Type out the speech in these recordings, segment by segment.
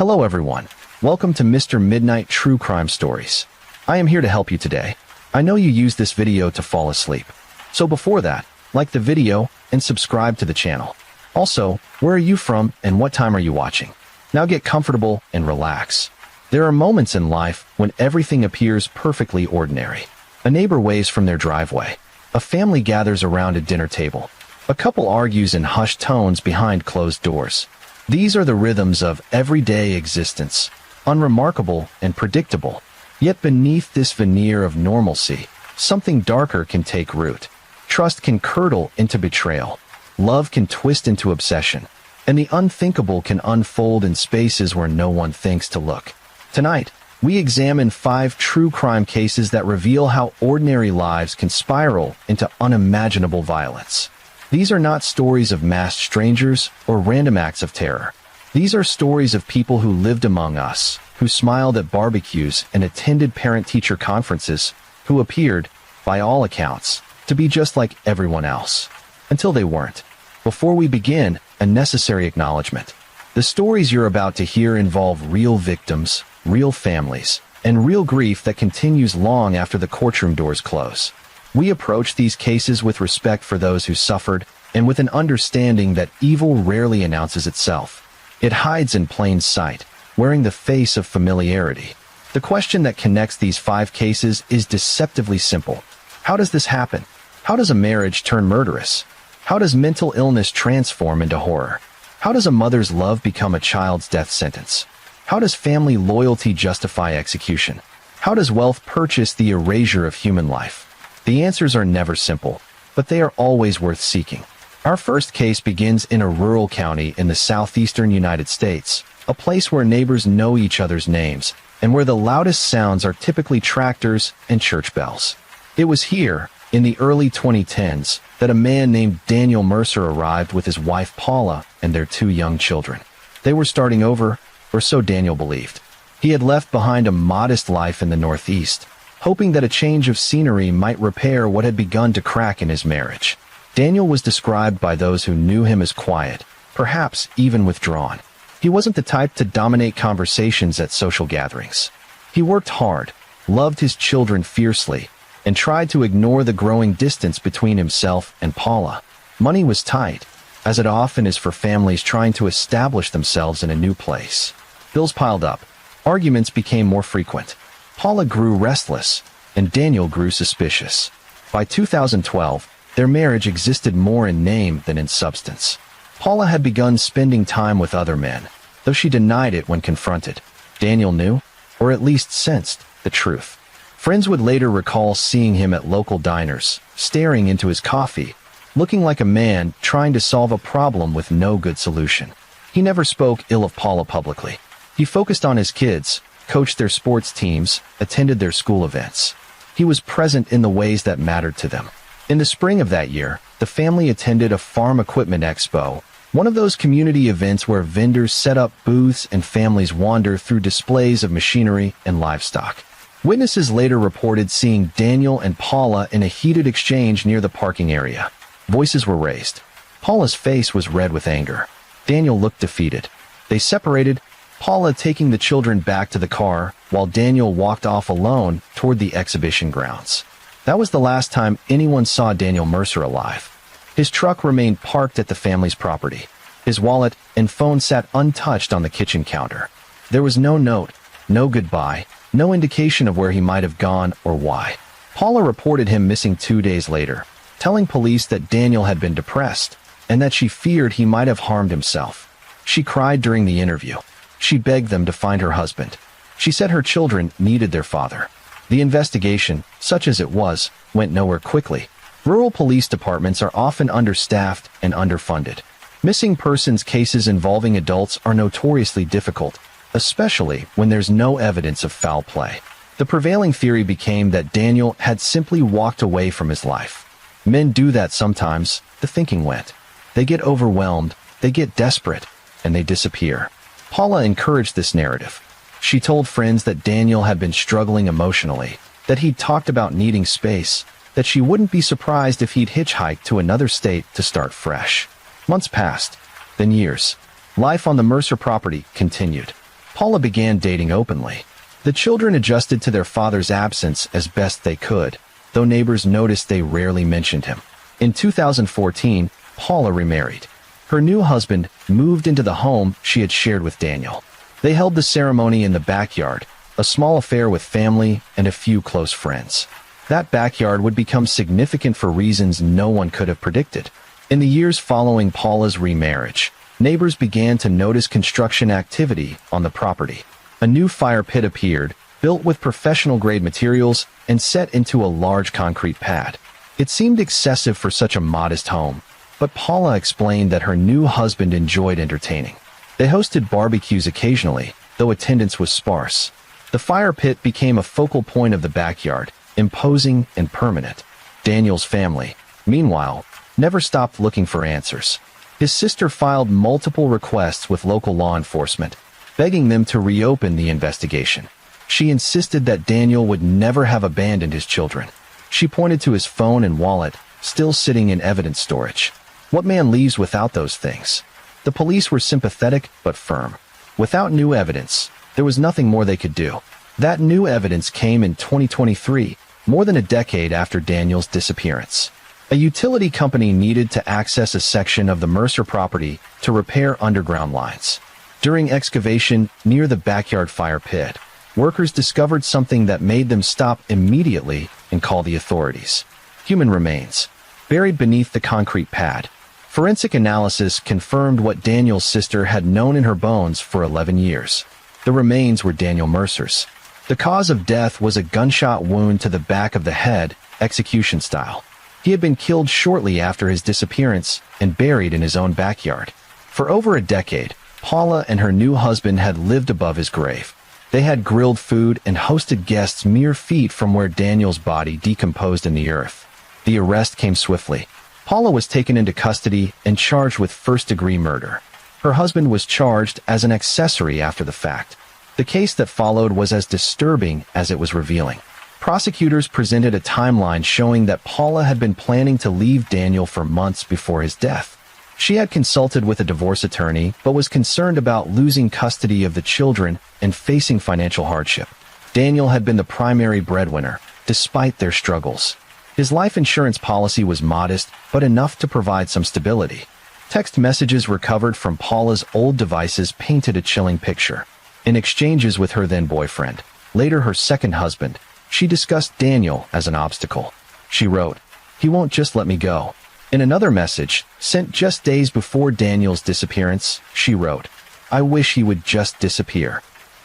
Hello everyone. Welcome to Mr. Midnight True Crime Stories. I am here to help you today. I know you use this video to fall asleep. So before that, like the video and subscribe to the channel. Also, where are you from and what time are you watching? Now get comfortable and relax. There are moments in life when everything appears perfectly ordinary. A neighbor waves from their driveway. A family gathers around a dinner table. A couple argues in hushed tones behind closed doors. These are the rhythms of everyday existence, unremarkable and predictable. Yet beneath this veneer of normalcy, something darker can take root. Trust can curdle into betrayal. Love can twist into obsession. And the unthinkable can unfold in spaces where no one thinks to look. Tonight, we examine 5 true crime cases that reveal how ordinary lives can spiral into unimaginable violence. These are not stories of masked strangers or random acts of terror. These are stories of people who lived among us, who smiled at barbecues and attended parent-teacher conferences, who appeared, by all accounts, to be just like everyone else. Until they weren't. Before we begin, a necessary acknowledgement. The stories you're about to hear involve real victims, real families, and real grief that continues long after the courtroom doors close. We approach these cases with respect for those who suffered and with an understanding that evil rarely announces itself. It hides in plain sight, wearing the face of familiarity. The question that connects these 5 cases is deceptively simple. How does this happen? How does a marriage turn murderous? How does mental illness transform into horror? How does a mother's love become a child's death sentence? How does family loyalty justify execution? How does wealth purchase the erasure of human life? The answers are never simple, but they are always worth seeking. Our first case begins in a rural county in the southeastern United States, a place where neighbors know each other's names, and where the loudest sounds are typically tractors and church bells. It was here, in the early 2010s, that a man named Daniel Mercer arrived with his wife Paula and their 2 young children. They were starting over, or so Daniel believed. He had left behind a modest life in the Northeast, hoping that a change of scenery might repair what had begun to crack in his marriage. Daniel was described by those who knew him as quiet, perhaps even withdrawn. He wasn't the type to dominate conversations at social gatherings. He worked hard, loved his children fiercely, and tried to ignore the growing distance between himself and Paula. Money was tight, as it often is for families trying to establish themselves in a new place. Bills piled up. Arguments became more frequent. Paula grew restless, and Daniel grew suspicious. By 2012, their marriage existed more in name than in substance. Paula had begun spending time with other men, though she denied it when confronted. Daniel knew, or at least sensed, the truth. Friends would later recall seeing him at local diners, staring into his coffee, looking like a man trying to solve a problem with no good solution. He never spoke ill of Paula publicly. He focused on his kids, coached their sports teams, attended their school events. He was present in the ways that mattered to them. In the spring of that year, the family attended a farm equipment expo, one of those community events where vendors set up booths and families wander through displays of machinery and livestock. Witnesses later reported seeing Daniel and Paula in a heated exchange near the parking area. Voices were raised. Paula's face was red with anger. Daniel looked defeated. They separated, Paula taking the children back to the car, while Daniel walked off alone toward the exhibition grounds. That was the last time anyone saw Daniel Mercer alive. His truck remained parked at the family's property. His wallet and phone sat untouched on the kitchen counter. There was no note, no goodbye, no indication of where he might have gone or why. Paula reported him missing 2 days later, telling police that Daniel had been depressed and that she feared he might have harmed himself. She cried during the interview. She begged them to find her husband. She said her children needed their father. The investigation, such as it was, went nowhere quickly. Rural police departments are often understaffed and underfunded. Missing persons cases involving adults are notoriously difficult, especially when there's no evidence of foul play. The prevailing theory became that Daniel had simply walked away from his life. Men do that sometimes, the thinking went. They get overwhelmed, they get desperate, and they disappear. Paula encouraged this narrative. She told friends that Daniel had been struggling emotionally, that he'd talked about needing space, that she wouldn't be surprised if he'd hitchhiked to another state to start fresh. Months passed, then years. Life on the Mercer property continued. Paula began dating openly. The children adjusted to their father's absence as best they could, though neighbors noticed they rarely mentioned him. In 2014, Paula remarried. Her new husband moved into the home she had shared with Daniel. They held the ceremony in the backyard, a small affair with family and a few close friends. That backyard would become significant for reasons no one could have predicted. In the years following Paula's remarriage, neighbors began to notice construction activity on the property. A new fire pit appeared, built with professional-grade materials and set into a large concrete pad. It seemed excessive for such a modest home, but Paula explained that her new husband enjoyed entertaining. They hosted barbecues occasionally, though attendance was sparse. The fire pit became a focal point of the backyard, imposing and permanent. Daniel's family, meanwhile, never stopped looking for answers. His sister filed multiple requests with local law enforcement, begging them to reopen the investigation. She insisted that Daniel would never have abandoned his children. She pointed to his phone and wallet, still sitting in evidence storage. What man leaves without those things? The police were sympathetic but firm. Without new evidence, there was nothing more they could do. That new evidence came in 2023, more than a decade after Daniel's disappearance. A utility company needed to access a section of the Mercer property to repair underground lines. During excavation near the backyard fire pit, workers discovered something that made them stop immediately and call the authorities. Human remains, buried beneath the concrete pad. Forensic analysis confirmed what Daniel's sister had known in her bones for 11 years. The remains were Daniel Mercer's. The cause of death was a gunshot wound to the back of the head, execution style. He had been killed shortly after his disappearance and buried in his own backyard. For over a decade, Paula and her new husband had lived above his grave. They had grilled food and hosted guests mere feet from where Daniel's body decomposed in the earth. The arrest came swiftly. Paula was taken into custody and charged with first-degree murder. Her husband was charged as an accessory after the fact. The case that followed was as disturbing as it was revealing. Prosecutors presented a timeline showing that Paula had been planning to leave Daniel for months before his death. She had consulted with a divorce attorney, but was concerned about losing custody of the children and facing financial hardship. Daniel had been the primary breadwinner, despite their struggles. His life insurance policy was modest, but enough to provide some stability. Text messages recovered from Paula's old devices painted a chilling picture. In exchanges with her then-boyfriend, later her second husband, she discussed Daniel as an obstacle. She wrote, "He won't just let me go." In another message, sent just days before Daniel's disappearance, she wrote, "I wish he would just disappear."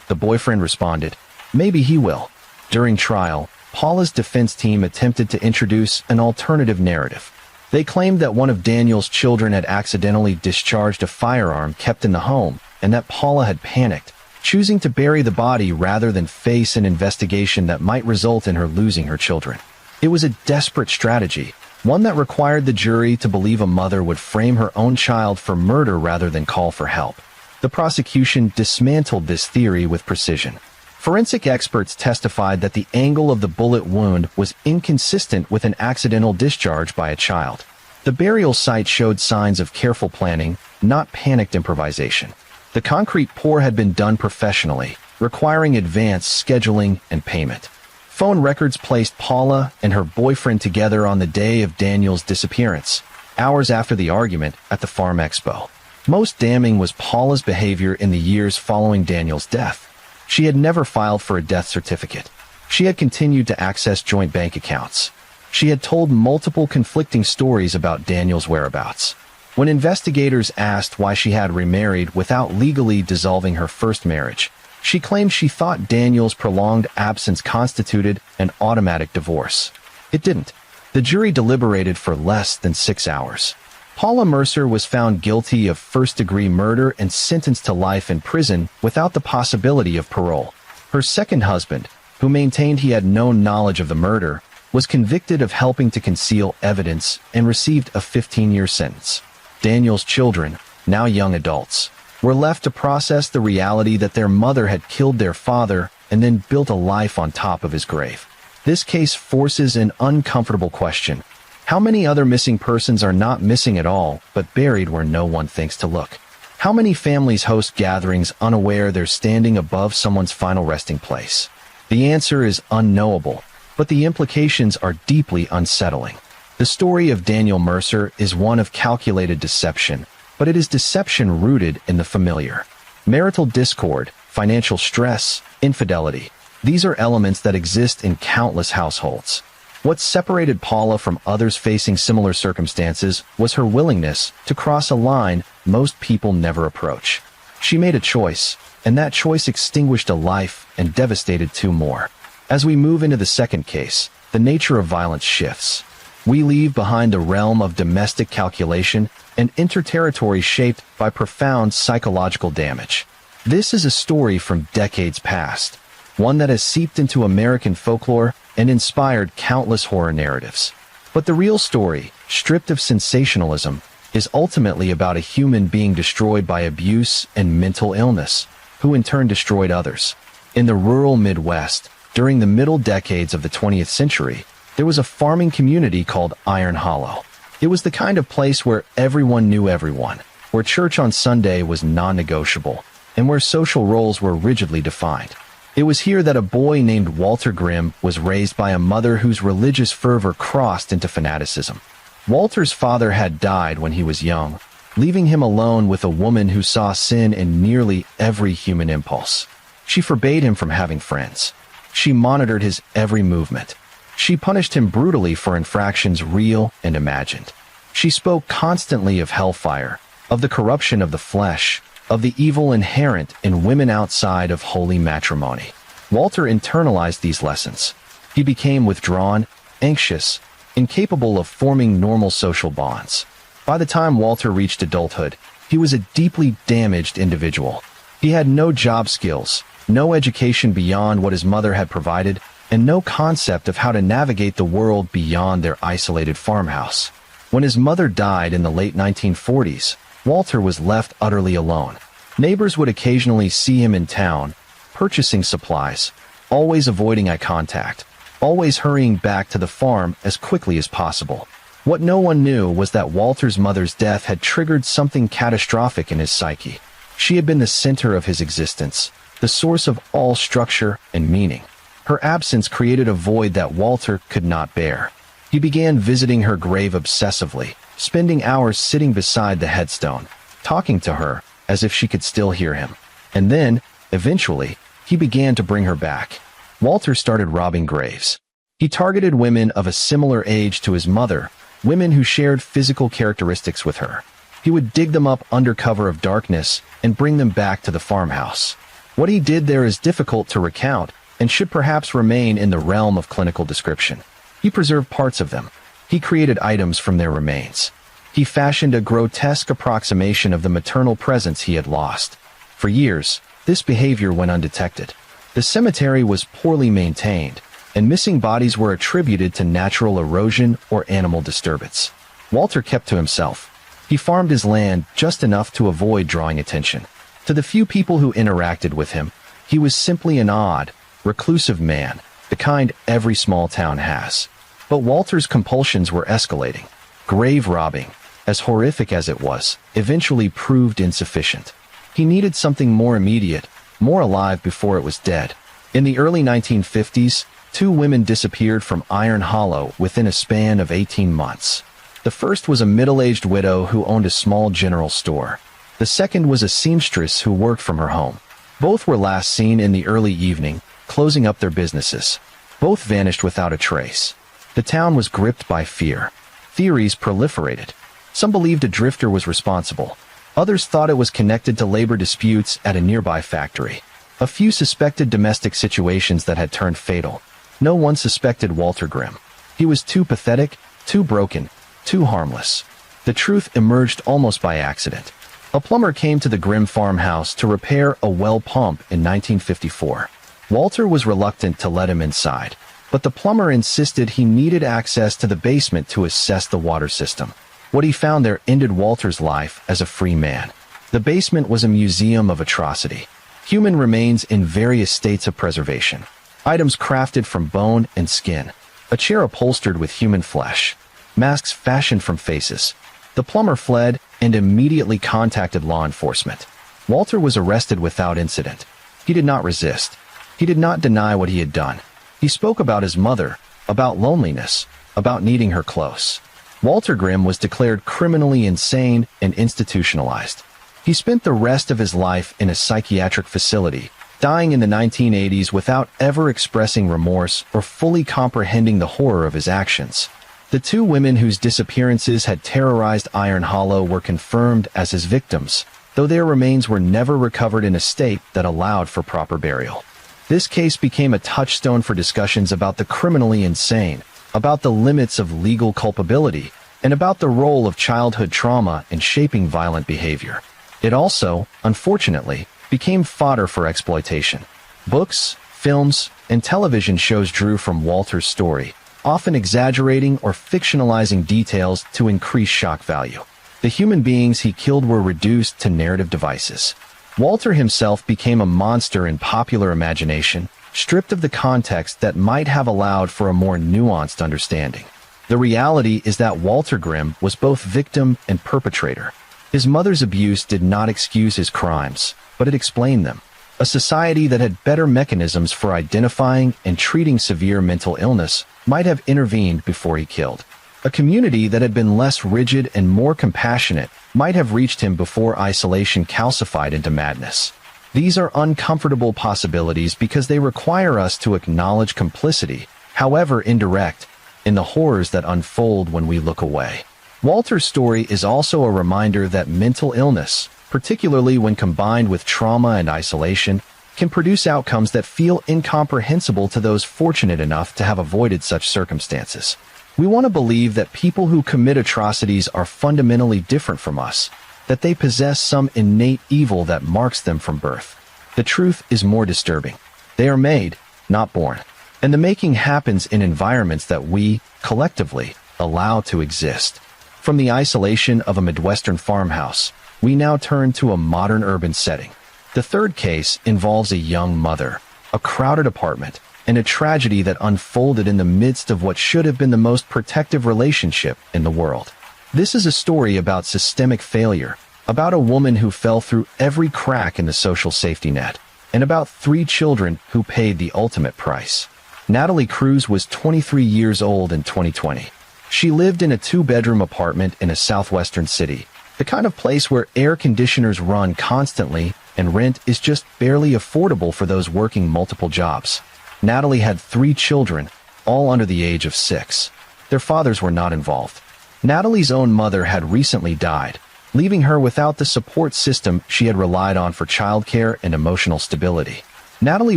The boyfriend responded, "Maybe he will." During trial, Paula's defense team attempted to introduce an alternative narrative. They claimed that one of Daniel's children had accidentally discharged a firearm kept in the home, and that Paula had panicked, choosing to bury the body rather than face an investigation that might result in her losing her children. It was a desperate strategy, one that required the jury to believe a mother would frame her own child for murder rather than call for help. The prosecution dismantled this theory with precision. Forensic experts testified that the angle of the bullet wound was inconsistent with an accidental discharge by a child. The burial site showed signs of careful planning, not panicked improvisation. The concrete pour had been done professionally, requiring advanced scheduling and payment. Phone records placed Paula and her boyfriend together on the day of Daniel's disappearance, hours after the argument at the Farm Expo. Most damning was Paula's behavior in the years following Daniel's death. She had never filed for a death certificate. She had continued to access joint bank accounts. She had told multiple conflicting stories about Daniel's whereabouts. When investigators asked why she had remarried without legally dissolving her first marriage, she claimed she thought Daniel's prolonged absence constituted an automatic divorce. It didn't. The jury deliberated for less than 6 hours. Paula Mercer was found guilty of first-degree murder and sentenced to life in prison without the possibility of parole. Her second husband, who maintained he had no knowledge of the murder, was convicted of helping to conceal evidence and received a 15-year sentence. Daniel's children, now young adults, were left to process the reality that their mother had killed their father and then built a life on top of his grave. This case forces an uncomfortable question. How many other missing persons are not missing at all, but buried where no one thinks to look? How many families host gatherings unaware they're standing above someone's final resting place? The answer is unknowable, but the implications are deeply unsettling. The story of Daniel Mercer is one of calculated deception, but it is deception rooted in the familiar. Marital discord, financial stress, infidelity. These are elements that exist in countless households. What separated Paula from others facing similar circumstances was her willingness to cross a line most people never approach. She made a choice, and that choice extinguished a life and devastated two more. As we move into the second case, the nature of violence shifts. We leave behind the realm of domestic calculation and enter territory shaped by profound psychological damage. This is a story from decades past, one that has seeped into American folklore and inspired countless horror narratives. But the real story, stripped of sensationalism, is ultimately about a human being destroyed by abuse and mental illness, who in turn destroyed others. In the rural Midwest, during the middle decades of the 20th century, there was a farming community called Iron Hollow. It was the kind of place where everyone knew everyone, where church on Sunday was non-negotiable, and where social roles were rigidly defined. It was here that a boy named Walter Grimm was raised by a mother whose religious fervor crossed into fanaticism. Walter's father had died when he was young, leaving him alone with a woman who saw sin in nearly every human impulse. She forbade him from having friends. She monitored his every movement. She punished him brutally for infractions real and imagined. She spoke constantly of hellfire, of the corruption of the flesh, of the evil inherent in women outside of holy matrimony. Walter internalized these lessons. He became withdrawn, anxious, incapable of forming normal social bonds. By the time Walter reached adulthood, he was a deeply damaged individual. He had no job skills, no education beyond what his mother had provided, and no concept of how to navigate the world beyond their isolated farmhouse. When his mother died in the late 1940s, Walter was left utterly alone. Neighbors would occasionally see him in town, purchasing supplies, always avoiding eye contact, always hurrying back to the farm as quickly as possible. What no one knew was that Walter's mother's death had triggered something catastrophic in his psyche. She had been the center of his existence, the source of all structure and meaning. Her absence created a void that Walter could not bear. He began visiting her grave obsessively, spending hours sitting beside the headstone, talking to her as if she could still hear him. And then, eventually, he began to bring her back. Walter started robbing graves. He targeted women of a similar age to his mother, women who shared physical characteristics with her. He would dig them up under cover of darkness and bring them back to the farmhouse. What he did there is difficult to recount and should perhaps remain in the realm of clinical description. He preserved parts of them. He created items from their remains. He fashioned a grotesque approximation of the maternal presence he had lost. For years, this behavior went undetected. The cemetery was poorly maintained, and missing bodies were attributed to natural erosion or animal disturbance. Walter kept to himself. He farmed his land just enough to avoid drawing attention. To the few people who interacted with him, he was simply an odd, reclusive man, the kind every small town has. But Walter's compulsions were escalating. Grave robbing, as horrific as it was, eventually proved insufficient. He needed something more immediate, more alive before it was dead. In the early 1950s, 2 women disappeared from Iron Hollow within a span of 18 months. The first was a middle-aged widow who owned a small general store. The second was a seamstress who worked from her home. Both were last seen in the early evening, closing up their businesses. Both vanished without a trace. The town was gripped by fear. Theories proliferated. Some believed a drifter was responsible. Others thought it was connected to labor disputes at a nearby factory. A few suspected domestic situations that had turned fatal. No one suspected Walter Grimm. He was too pathetic, too broken, too harmless. The truth emerged almost by accident. A plumber came to the Grimm farmhouse to repair a well pump in 1954. Walter was reluctant to let him inside, but the plumber insisted he needed access to the basement to assess the water system. What he found there ended Walter's life as a free man. The basement was a museum of atrocity. Human remains in various states of preservation. Items crafted from bone and skin. A chair upholstered with human flesh. Masks fashioned from faces. The plumber fled and immediately contacted law enforcement. Walter was arrested without incident. He did not resist. He did not deny what he had done. He spoke about his mother, about loneliness, about needing her close. Walter Grimm was declared criminally insane and institutionalized. He spent the rest of his life in a psychiatric facility, dying in the 1980s without ever expressing remorse or fully comprehending the horror of his actions. The two women whose disappearances had terrorized Iron Hollow were confirmed as his victims, though their remains were never recovered in a state that allowed for proper burial. This case became a touchstone for discussions about the criminally insane, about the limits of legal culpability, and about the role of childhood trauma in shaping violent behavior. It also, unfortunately, became fodder for exploitation. Books, films, and television shows drew from Walter's story, often exaggerating or fictionalizing details to increase shock value. The human beings he killed were reduced to narrative devices. Walter himself became a monster in popular imagination, stripped of the context that might have allowed for a more nuanced understanding. The reality is that Walter Grimm was both victim and perpetrator. His mother's abuse did not excuse his crimes, but it explained them. A society that had better mechanisms for identifying and treating severe mental illness might have intervened before he killed. A community that had been less rigid and more compassionate might have reached him before isolation calcified into madness. These are uncomfortable possibilities because they require us to acknowledge complicity, however indirect, in the horrors that unfold when we look away. Walter's story is also a reminder that mental illness, particularly when combined with trauma and isolation, can produce outcomes that feel incomprehensible to those fortunate enough to have avoided such circumstances. We want to believe that people who commit atrocities are fundamentally different from us, that they possess some innate evil that marks them from birth. The truth is more disturbing. They are made, not born. And the making happens in environments that we, collectively, allow to exist. From the isolation of a Midwestern farmhouse, we now turn to a modern urban setting. The third case involves a young mother, a crowded apartment, and a tragedy that unfolded in the midst of what should have been the most protective relationship in the world. This is a story about systemic failure, about a woman who fell through every crack in the social safety net, and about 3 children who paid the ultimate price. Natalie Cruz was 23 years old in 2020. She lived in a 2-bedroom apartment in a southwestern city, the kind of place where air conditioners run constantly and rent is just barely affordable for those working multiple jobs. Natalie had 3 children, all under the age of 6. Their fathers were not involved. Natalie's own mother had recently died, leaving her without the support system she had relied on for childcare and emotional stability. Natalie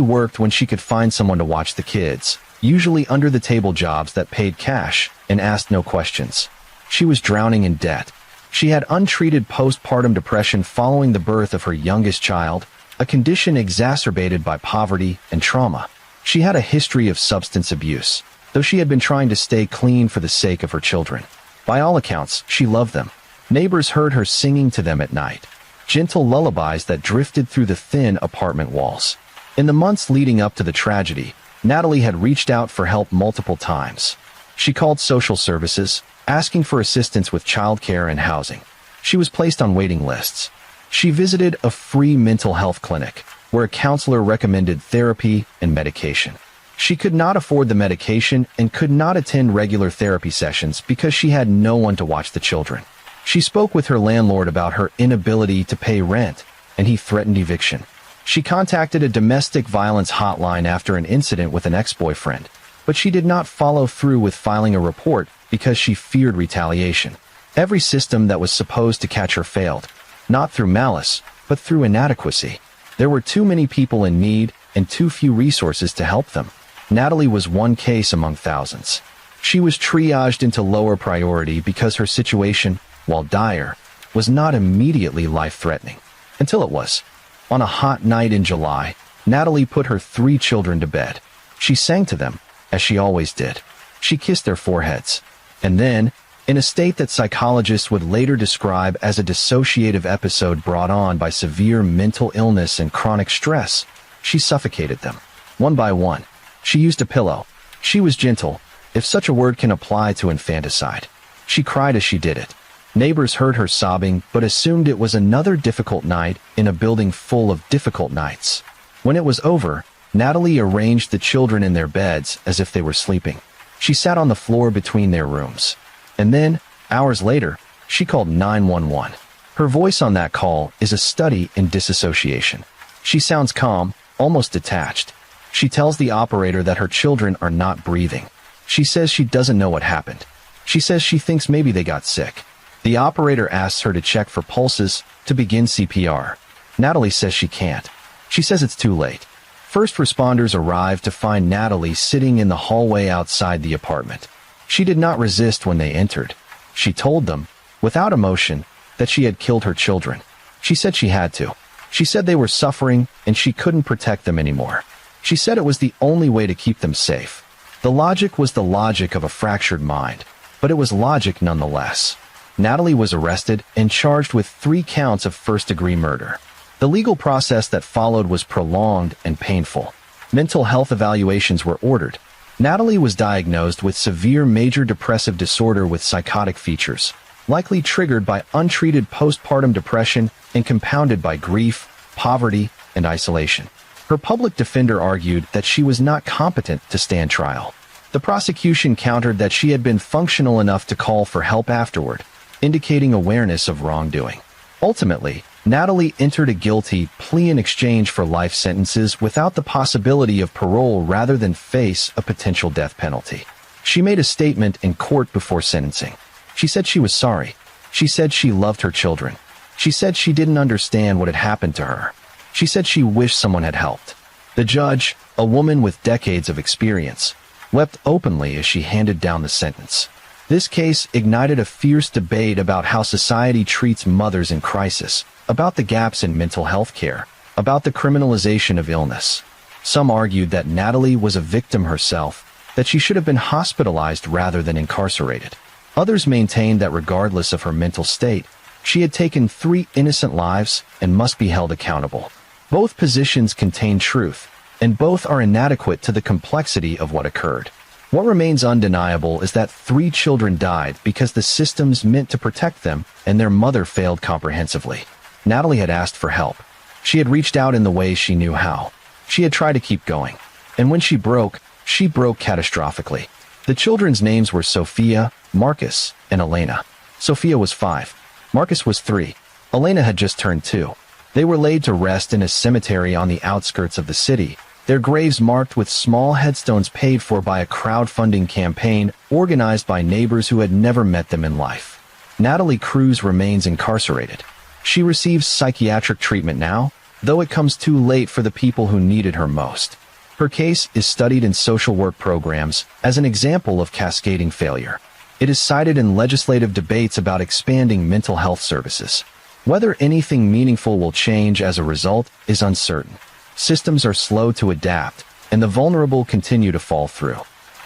worked when she could find someone to watch the kids, usually under-the-table jobs that paid cash and asked no questions. She was drowning in debt. She had untreated postpartum depression following the birth of her youngest child, a condition exacerbated by poverty and trauma. She had a history of substance abuse, though she had been trying to stay clean for the sake of her children. By all accounts, she loved them. Neighbors heard her singing to them at night, gentle lullabies that drifted through the thin apartment walls. In the months leading up to the tragedy, Natalie had reached out for help multiple times. She called social services, asking for assistance with childcare and housing. She was placed on waiting lists. She visited a free mental health clinic, where a counselor recommended therapy and medication. She could not afford the medication and could not attend regular therapy sessions because she had no one to watch the children. She spoke with her landlord about her inability to pay rent, and he threatened eviction. She contacted a domestic violence hotline after an incident with an ex-boyfriend, but she did not follow through with filing a report because she feared retaliation. Every system that was supposed to catch her failed, not through malice, but through inadequacy. There were too many people in need and too few resources to help them. Natalie was one case among thousands. She was triaged into lower priority because her situation, while dire, was not immediately life-threatening. Until it was. On a hot night in July, Natalie put her 3 children to bed. She sang to them, as she always did. She kissed their foreheads. And then, in a state that psychologists would later describe as a dissociative episode brought on by severe mental illness and chronic stress, she suffocated them. One by one. She used a pillow. She was gentle, if such a word can apply to infanticide. She cried as she did it. Neighbors heard her sobbing but assumed it was another difficult night in a building full of difficult nights. When it was over, Natalie arranged the children in their beds as if they were sleeping. She sat on the floor between their rooms. And then, hours later, she called 911. Her voice on that call is a study in disassociation. She sounds calm, almost detached. She tells the operator that her children are not breathing. She says she doesn't know what happened. She says she thinks maybe they got sick. The operator asks her to check for pulses to begin CPR. Natalie says she can't. She says it's too late. First responders arrive to find Natalie sitting in the hallway outside the apartment. She did not resist when they entered. She told them, without emotion, that she had killed her children. She said she had to. She said they were suffering and she couldn't protect them anymore. She said it was the only way to keep them safe. The logic was the logic of a fractured mind, but it was logic nonetheless. Natalie was arrested and charged with 3 counts of first-degree murder. The legal process that followed was prolonged and painful. Mental health evaluations were ordered. Natalie was diagnosed with severe major depressive disorder with psychotic features, likely triggered by untreated postpartum depression and compounded by grief, poverty, and isolation. Her public defender argued that she was not competent to stand trial. The prosecution countered that she had been functional enough to call for help afterward, indicating awareness of wrongdoing. Ultimately, Natalie entered a guilty plea in exchange for life sentences without the possibility of parole rather than face a potential death penalty. She made a statement in court before sentencing. She said she was sorry. She said she loved her children. She said she didn't understand what had happened to her. She said she wished someone had helped. The judge, a woman with decades of experience, wept openly as she handed down the sentence. This case ignited a fierce debate about how society treats mothers in crisis, about the gaps in mental health care, about the criminalization of illness. Some argued that Natalie was a victim herself, that she should have been hospitalized rather than incarcerated. Others maintained that regardless of her mental state, she had taken 3 innocent lives and must be held accountable. Both positions contain truth, and both are inadequate to the complexity of what occurred. What remains undeniable is that 3 children died because the systems meant to protect them and their mother failed comprehensively. Natalie had asked for help. She had reached out in the ways she knew how. She had tried to keep going. And when she broke catastrophically. The children's names were Sophia, Marcus, and Elena. Sophia was 5. Marcus was 3. Elena had just turned 2. They were laid to rest in a cemetery on the outskirts of the city, their graves marked with small headstones paid for by a crowdfunding campaign organized by neighbors who had never met them in life. Natalie Cruz remains incarcerated. She receives psychiatric treatment now, though it comes too late for the people who needed her most. Her case is studied in social work programs as an example of cascading failure. It is cited in legislative debates about expanding mental health services. Whether anything meaningful will change as a result is uncertain. Systems are slow to adapt, and the vulnerable continue to fall through.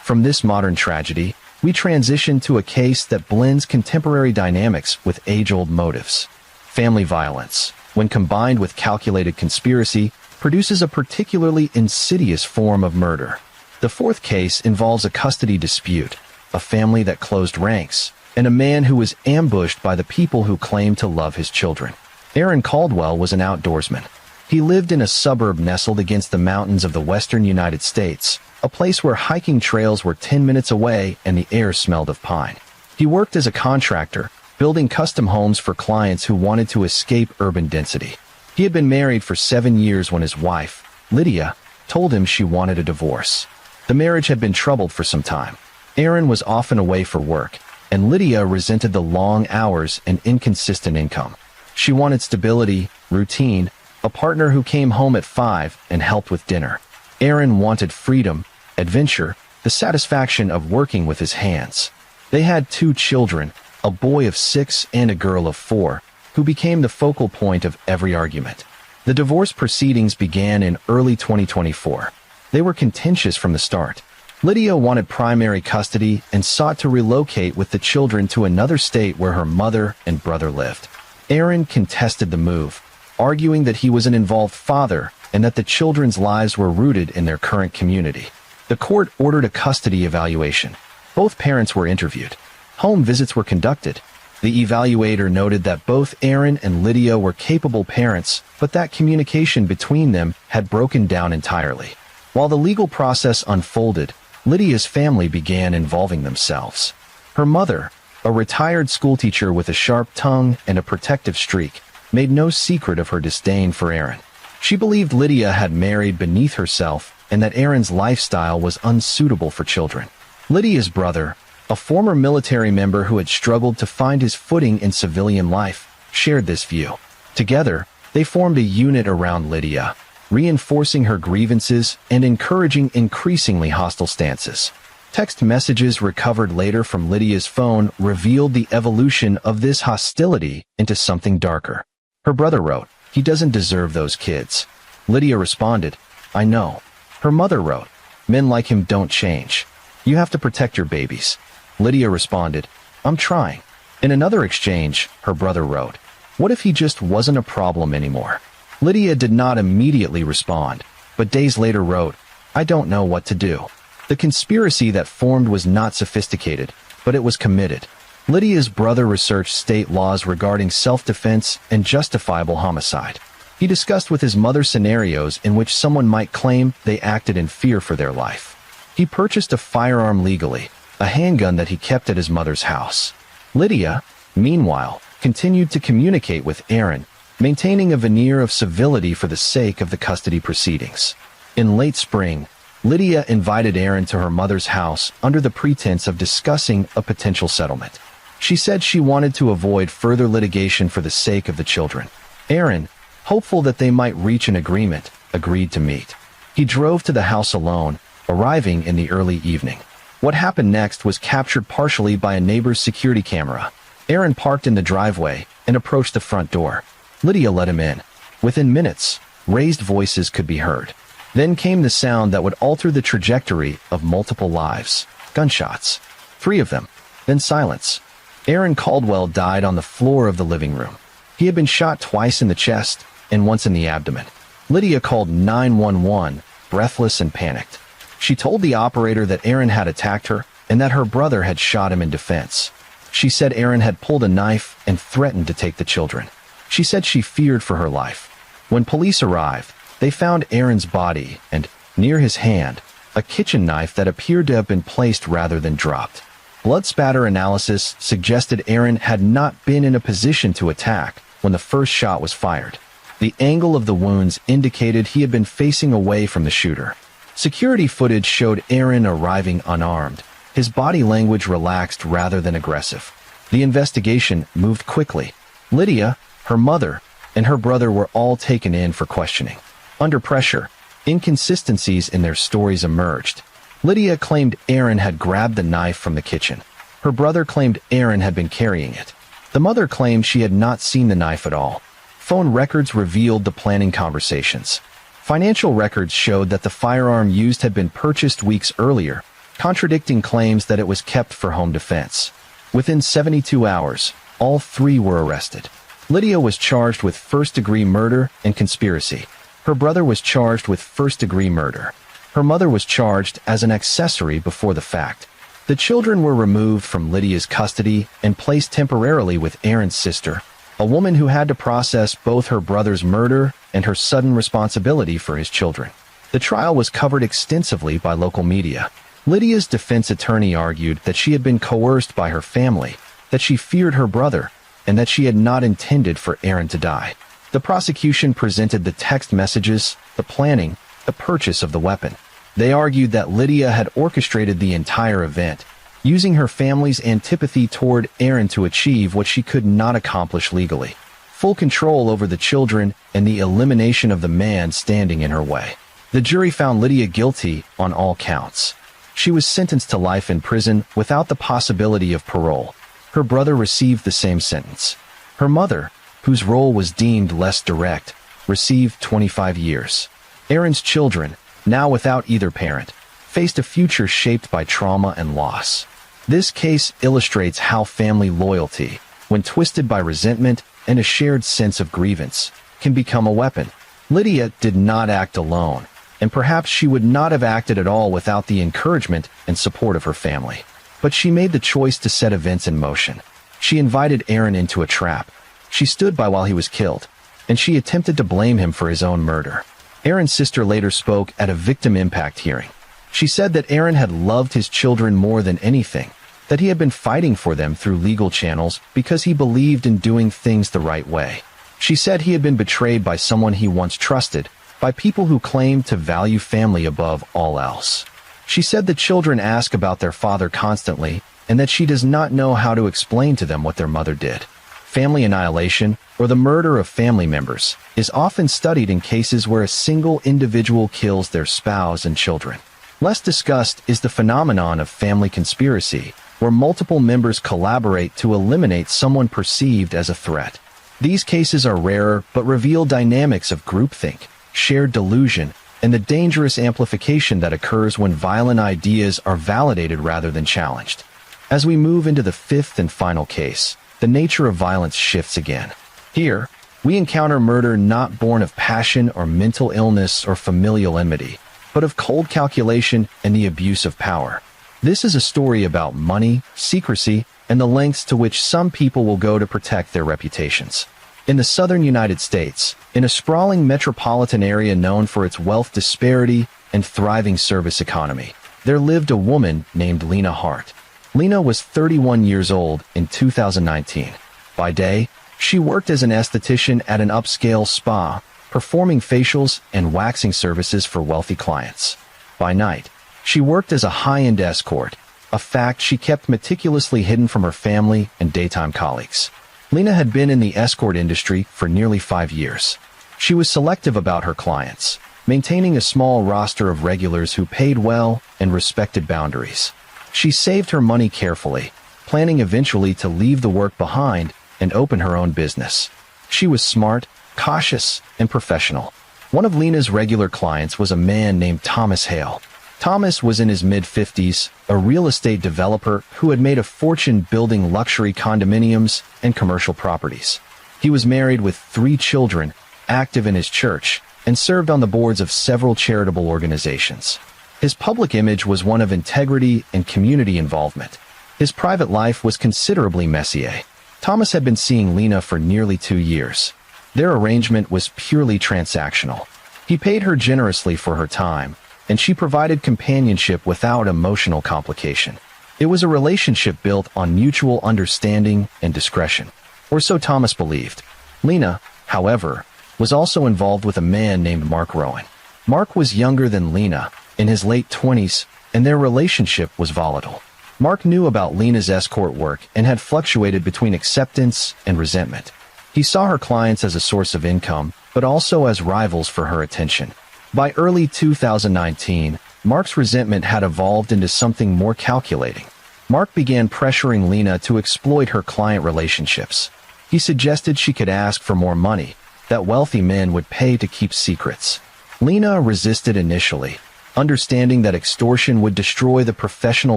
From this modern tragedy, we transition to a case that blends contemporary dynamics with age-old motives. Family violence, when combined with calculated conspiracy, produces a particularly insidious form of murder. The 4th case involves a custody dispute, a family that closed ranks, and a man who was ambushed by the people who claimed to love his children. Aaron Caldwell was an outdoorsman. He lived in a suburb nestled against the mountains of the western United States, a place where hiking trails were 10 minutes away and the air smelled of pine. He worked as a contractor, building custom homes for clients who wanted to escape urban density. He had been married for 7 years when his wife, Lydia, told him she wanted a divorce. The marriage had been troubled for some time. Aaron was often away for work, and Lydia resented the long hours and inconsistent income. She wanted stability, routine, a partner who came home at 5 and helped with dinner. Aaron wanted freedom, adventure, the satisfaction of working with his hands. They had 2 children, a boy of 6 and a girl of 4, who became the focal point of every argument. The divorce proceedings began in early 2024. They were contentious from the start. Lydia wanted primary custody and sought to relocate with the children to another state where her mother and brother lived. Aaron contested the move, arguing that he was an involved father and that the children's lives were rooted in their current community. The court ordered a custody evaluation. Both parents were interviewed. Home visits were conducted. The evaluator noted that both Aaron and Lydia were capable parents, but that communication between them had broken down entirely. While the legal process unfolded, Lydia's family began involving themselves. Her mother, a retired schoolteacher with a sharp tongue and a protective streak, made no secret of her disdain for Aaron. She believed Lydia had married beneath herself and that Aaron's lifestyle was unsuitable for children. Lydia's brother, a former military member who had struggled to find his footing in civilian life, shared this view. Together, they formed a unit around Lydia, reinforcing her grievances and encouraging increasingly hostile stances. Text messages recovered later from Lydia's phone revealed the evolution of this hostility into something darker. Her brother wrote, "He doesn't deserve those kids." Lydia responded, "I know." Her mother wrote, "Men like him don't change. You have to protect your babies." Lydia responded, "I'm trying." In another exchange, her brother wrote, "What if he just wasn't a problem anymore?" Lydia did not immediately respond, but days later wrote, "I don't know what to do." The conspiracy that formed was not sophisticated, but it was committed. Lydia's brother researched state laws regarding self-defense and justifiable homicide. He discussed with his mother scenarios in which someone might claim they acted in fear for their life. He purchased a firearm legally, a handgun that he kept at his mother's house. Lydia, meanwhile, continued to communicate with Aaron, maintaining a veneer of civility for the sake of the custody proceedings. In late spring, Lydia invited Aaron to her mother's house under the pretense of discussing a potential settlement. She said she wanted to avoid further litigation for the sake of the children. Aaron, hopeful that they might reach an agreement, agreed to meet. He drove to the house alone, arriving in the early evening. What happened next was captured partially by a neighbor's security camera. Aaron parked in the driveway and approached the front door. Lydia let him in. Within minutes, raised voices could be heard. Then came the sound that would alter the trajectory of multiple lives. Gunshots. 3 of them. Then silence. Aaron Caldwell died on the floor of the living room. He had been shot twice in the chest and once in the abdomen. Lydia called 911, breathless and panicked. She told the operator that Aaron had attacked her and that her brother had shot him in defense. She said Aaron had pulled a knife and threatened to take the children. She said she feared for her life. When police arrived, they found Aaron's body and, near his hand, a kitchen knife that appeared to have been placed rather than dropped. Blood spatter analysis suggested Aaron had not been in a position to attack when the first shot was fired. The angle of the wounds indicated he had been facing away from the shooter. Security footage showed Aaron arriving unarmed, his body language relaxed rather than aggressive. The investigation moved quickly. Lydia, her mother, and her brother were all taken in for questioning. Under pressure, inconsistencies in their stories emerged. Lydia claimed Aaron had grabbed the knife from the kitchen. Her brother claimed Aaron had been carrying it. The mother claimed she had not seen the knife at all. Phone records revealed the planning conversations. Financial records showed that the firearm used had been purchased weeks earlier, contradicting claims that it was kept for home defense. Within 72 hours, all 3 were arrested. Lydia was charged with first-degree murder and conspiracy. Her brother was charged with first-degree murder. Her mother was charged as an accessory before the fact. The children were removed from Lydia's custody and placed temporarily with Aaron's sister, a woman who had to process both her brother's murder and her sudden responsibility for his children. The trial was covered extensively by local media. Lydia's defense attorney argued that she had been coerced by her family, that she feared her brother, and that she had not intended for Aaron to die. The prosecution presented the text messages, the planning, the purchase of the weapon. They argued that Lydia had orchestrated the entire event, using her family's antipathy toward Aaron to achieve what she could not accomplish legally: full control over the children and the elimination of the man standing in her way. The jury found Lydia guilty on all counts. She was sentenced to life in prison without the possibility of parole. Her brother received the same sentence. Her mother, whose role was deemed less direct, received 25 years. Aaron's children, now without either parent, faced a future shaped by trauma and loss. This case illustrates how family loyalty, when twisted by resentment and a shared sense of grievance, can become a weapon. Lydia did not act alone, and perhaps she would not have acted at all without the encouragement and support of her family. But she made the choice to set events in motion. She invited Aaron into a trap. She stood by while he was killed, and she attempted to blame him for his own murder. Aaron's sister later spoke at a victim impact hearing. She said that Aaron had loved his children more than anything, that he had been fighting for them through legal channels because he believed in doing things the right way. She said he had been betrayed by someone he once trusted, by people who claimed to value family above all else. She said the children ask about their father constantly, and that she does not know how to explain to them what their mother did. Family annihilation, or the murder of family members, is often studied in cases where a single individual kills their spouse and children. Less discussed is the phenomenon of family conspiracy, where multiple members collaborate to eliminate someone perceived as a threat. These cases are rarer but reveal dynamics of groupthink, shared delusion, and the dangerous amplification that occurs when violent ideas are validated rather than challenged. As we move into the fifth and final case, the nature of violence shifts again. Here, we encounter murder not born of passion or mental illness or familial enmity, but of cold calculation and the abuse of power. This is a story about money, secrecy, and the lengths to which some people will go to protect their reputations. In the southern United States, in a sprawling metropolitan area known for its wealth disparity and thriving service economy, there lived a woman named Lena Hart. Lena was 31 years old in 2019. By day, she worked as an esthetician at an upscale spa, performing facials and waxing services for wealthy clients. By night, she worked as a high-end escort, a fact she kept meticulously hidden from her family and daytime colleagues. Lena had been in the escort industry for nearly 5 years. She was selective about her clients, maintaining a small roster of regulars who paid well and respected boundaries. She saved her money carefully, planning eventually to leave the work behind and open her own business. She was smart, cautious, and professional. One of Lena's regular clients was a man named Thomas Hale. Thomas was in his mid-50s, a real estate developer who had made a fortune building luxury condominiums and commercial properties. He was married with 3 children, active in his church, and served on the boards of several charitable organizations. His public image was one of integrity and community involvement. His private life was considerably messier. Thomas had been seeing Lena for nearly 2 years. Their arrangement was purely transactional. He paid her generously for her time, and she provided companionship without emotional complication. It was a relationship built on mutual understanding and discretion. Or so Thomas believed. Lena, however, was also involved with a man named Mark Rowan. Mark was younger than Lena, in his late 20s, and their relationship was volatile. Mark knew about Lena's escort work and had fluctuated between acceptance and resentment. He saw her clients as a source of income, but also as rivals for her attention. By early 2019, Mark's resentment had evolved into something more calculating. Mark began pressuring Lena to exploit her client relationships. He suggested she could ask for more money, that wealthy men would pay to keep secrets. Lena resisted initially, understanding that extortion would destroy the professional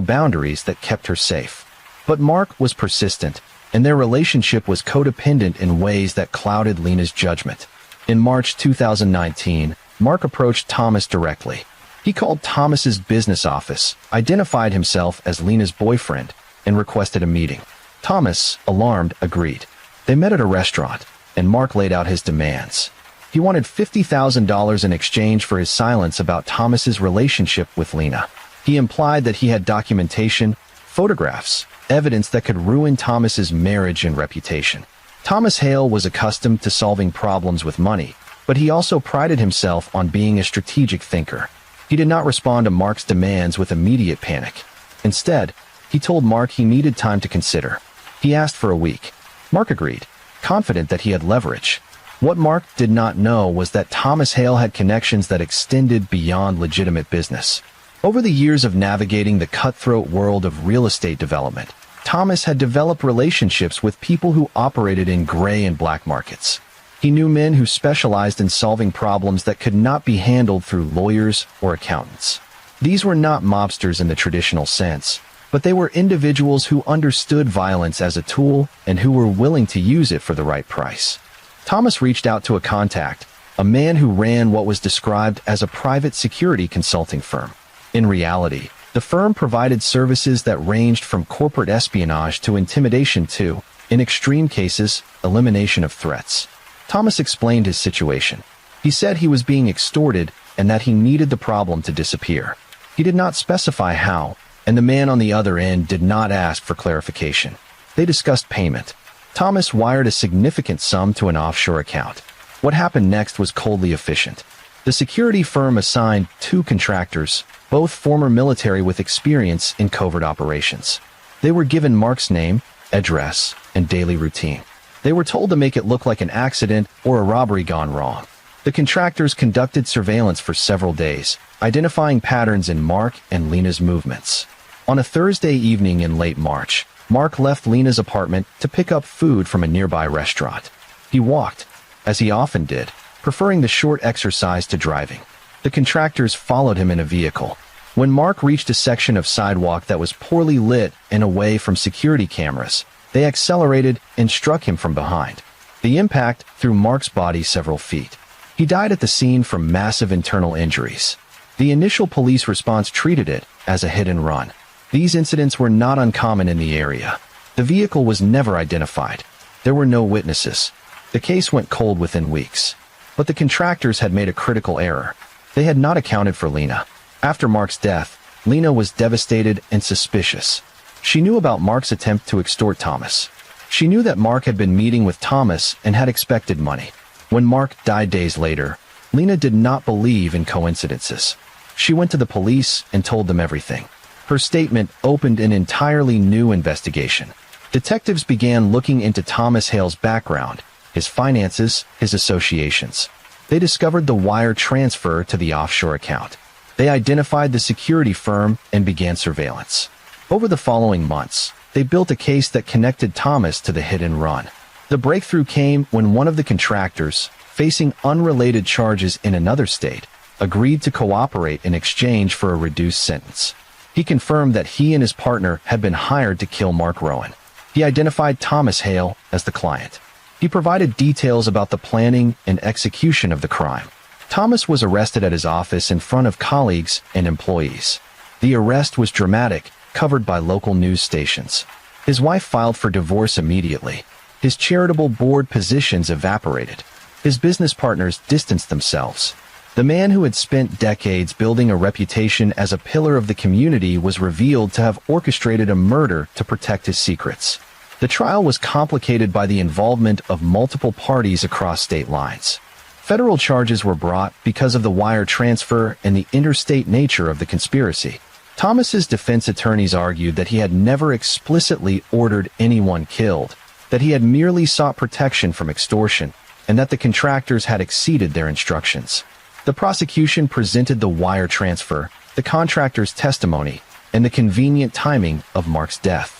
boundaries that kept her safe. But Mark was persistent, and their relationship was codependent in ways that clouded Lena's judgment. In March 2019, Mark approached Thomas directly. He called Thomas's business office, identified himself as Lena's boyfriend, and requested a meeting. Thomas, alarmed, agreed. They met at a restaurant, and Mark laid out his demands. He wanted $50,000 in exchange for his silence about Thomas's relationship with Lena. He implied that he had documentation, photographs, evidence that could ruin Thomas's marriage and reputation. Thomas Hale was accustomed to solving problems with money, but he also prided himself on being a strategic thinker. He did not respond to Mark's demands with immediate panic. Instead, he told Mark he needed time to consider. He asked for a week. Mark agreed, confident that he had leverage. What Mark did not know was that Thomas Hale had connections that extended beyond legitimate business. Over the years of navigating the cutthroat world of real estate development, Thomas had developed relationships with people who operated in gray and black markets. He knew men who specialized in solving problems that could not be handled through lawyers or accountants. These were not mobsters in the traditional sense, but they were individuals who understood violence as a tool and who were willing to use it for the right price. Thomas reached out to a contact, a man who ran what was described as a private security consulting firm. In reality, the firm provided services that ranged from corporate espionage to intimidation to In extreme cases, elimination of threats. Thomas explained his situation. He said he was being extorted and that he needed the problem to disappear. He did not specify how, and the man on the other end did not ask for clarification. They discussed payment. Thomas wired a significant sum to an offshore account. What happened next was coldly efficient. The security firm assigned 2 contractors, both former military with experience in covert operations. They were given Mark's name, address, and daily routine. They were told to make it look like an accident or a robbery gone wrong. The contractors conducted surveillance for several days, identifying patterns in Mark and Lena's movements. On a Thursday evening in late March, Mark left Lena's apartment to pick up food from a nearby restaurant. He walked, as he often did, preferring the short exercise to driving. The contractors followed him in a vehicle. When Mark reached a section of sidewalk that was poorly lit and away from security cameras, they accelerated and struck him from behind. The impact threw Mark's body several feet. He died at the scene from massive internal injuries. The initial police response treated it as a hit and run. These incidents were not uncommon in the area. The vehicle was never identified. There were no witnesses. The case went cold within weeks. But the contractors had made a critical error. They had not accounted for Lena. After Mark's death, Lena was devastated and suspicious. She knew about Mark's attempt to extort Thomas. She knew that Mark had been meeting with Thomas and had expected money. When Mark died days later, Lena did not believe in coincidences. She went to the police and told them everything. Her statement opened an entirely new investigation. Detectives began looking into Thomas Hale's background, his finances, his associations. They discovered the wire transfer to the offshore account. They identified the security firm and began surveillance. Over the following months, they built a case that connected Thomas to the hit and run. The breakthrough came when one of the contractors, facing unrelated charges in another state, agreed to cooperate in exchange for a reduced sentence. He confirmed that he and his partner had been hired to kill Mark Rowan. He identified Thomas Hale as the client. He provided details about the planning and execution of the crime. Thomas was arrested at his office in front of colleagues and employees. The arrest was dramatic, covered by local news stations. His wife filed for divorce immediately. His charitable board positions evaporated. His business partners distanced themselves. The man who had spent decades building a reputation as a pillar of the community was revealed to have orchestrated a murder to protect his secrets. The trial was complicated by the involvement of multiple parties across state lines. Federal charges were brought because of the wire transfer and the interstate nature of the conspiracy. Thomas's defense attorneys argued that he had never explicitly ordered anyone killed, that he had merely sought protection from extortion, and that the contractors had exceeded their instructions. The prosecution presented the wire transfer, the contractor's testimony, and the convenient timing of Mark's death.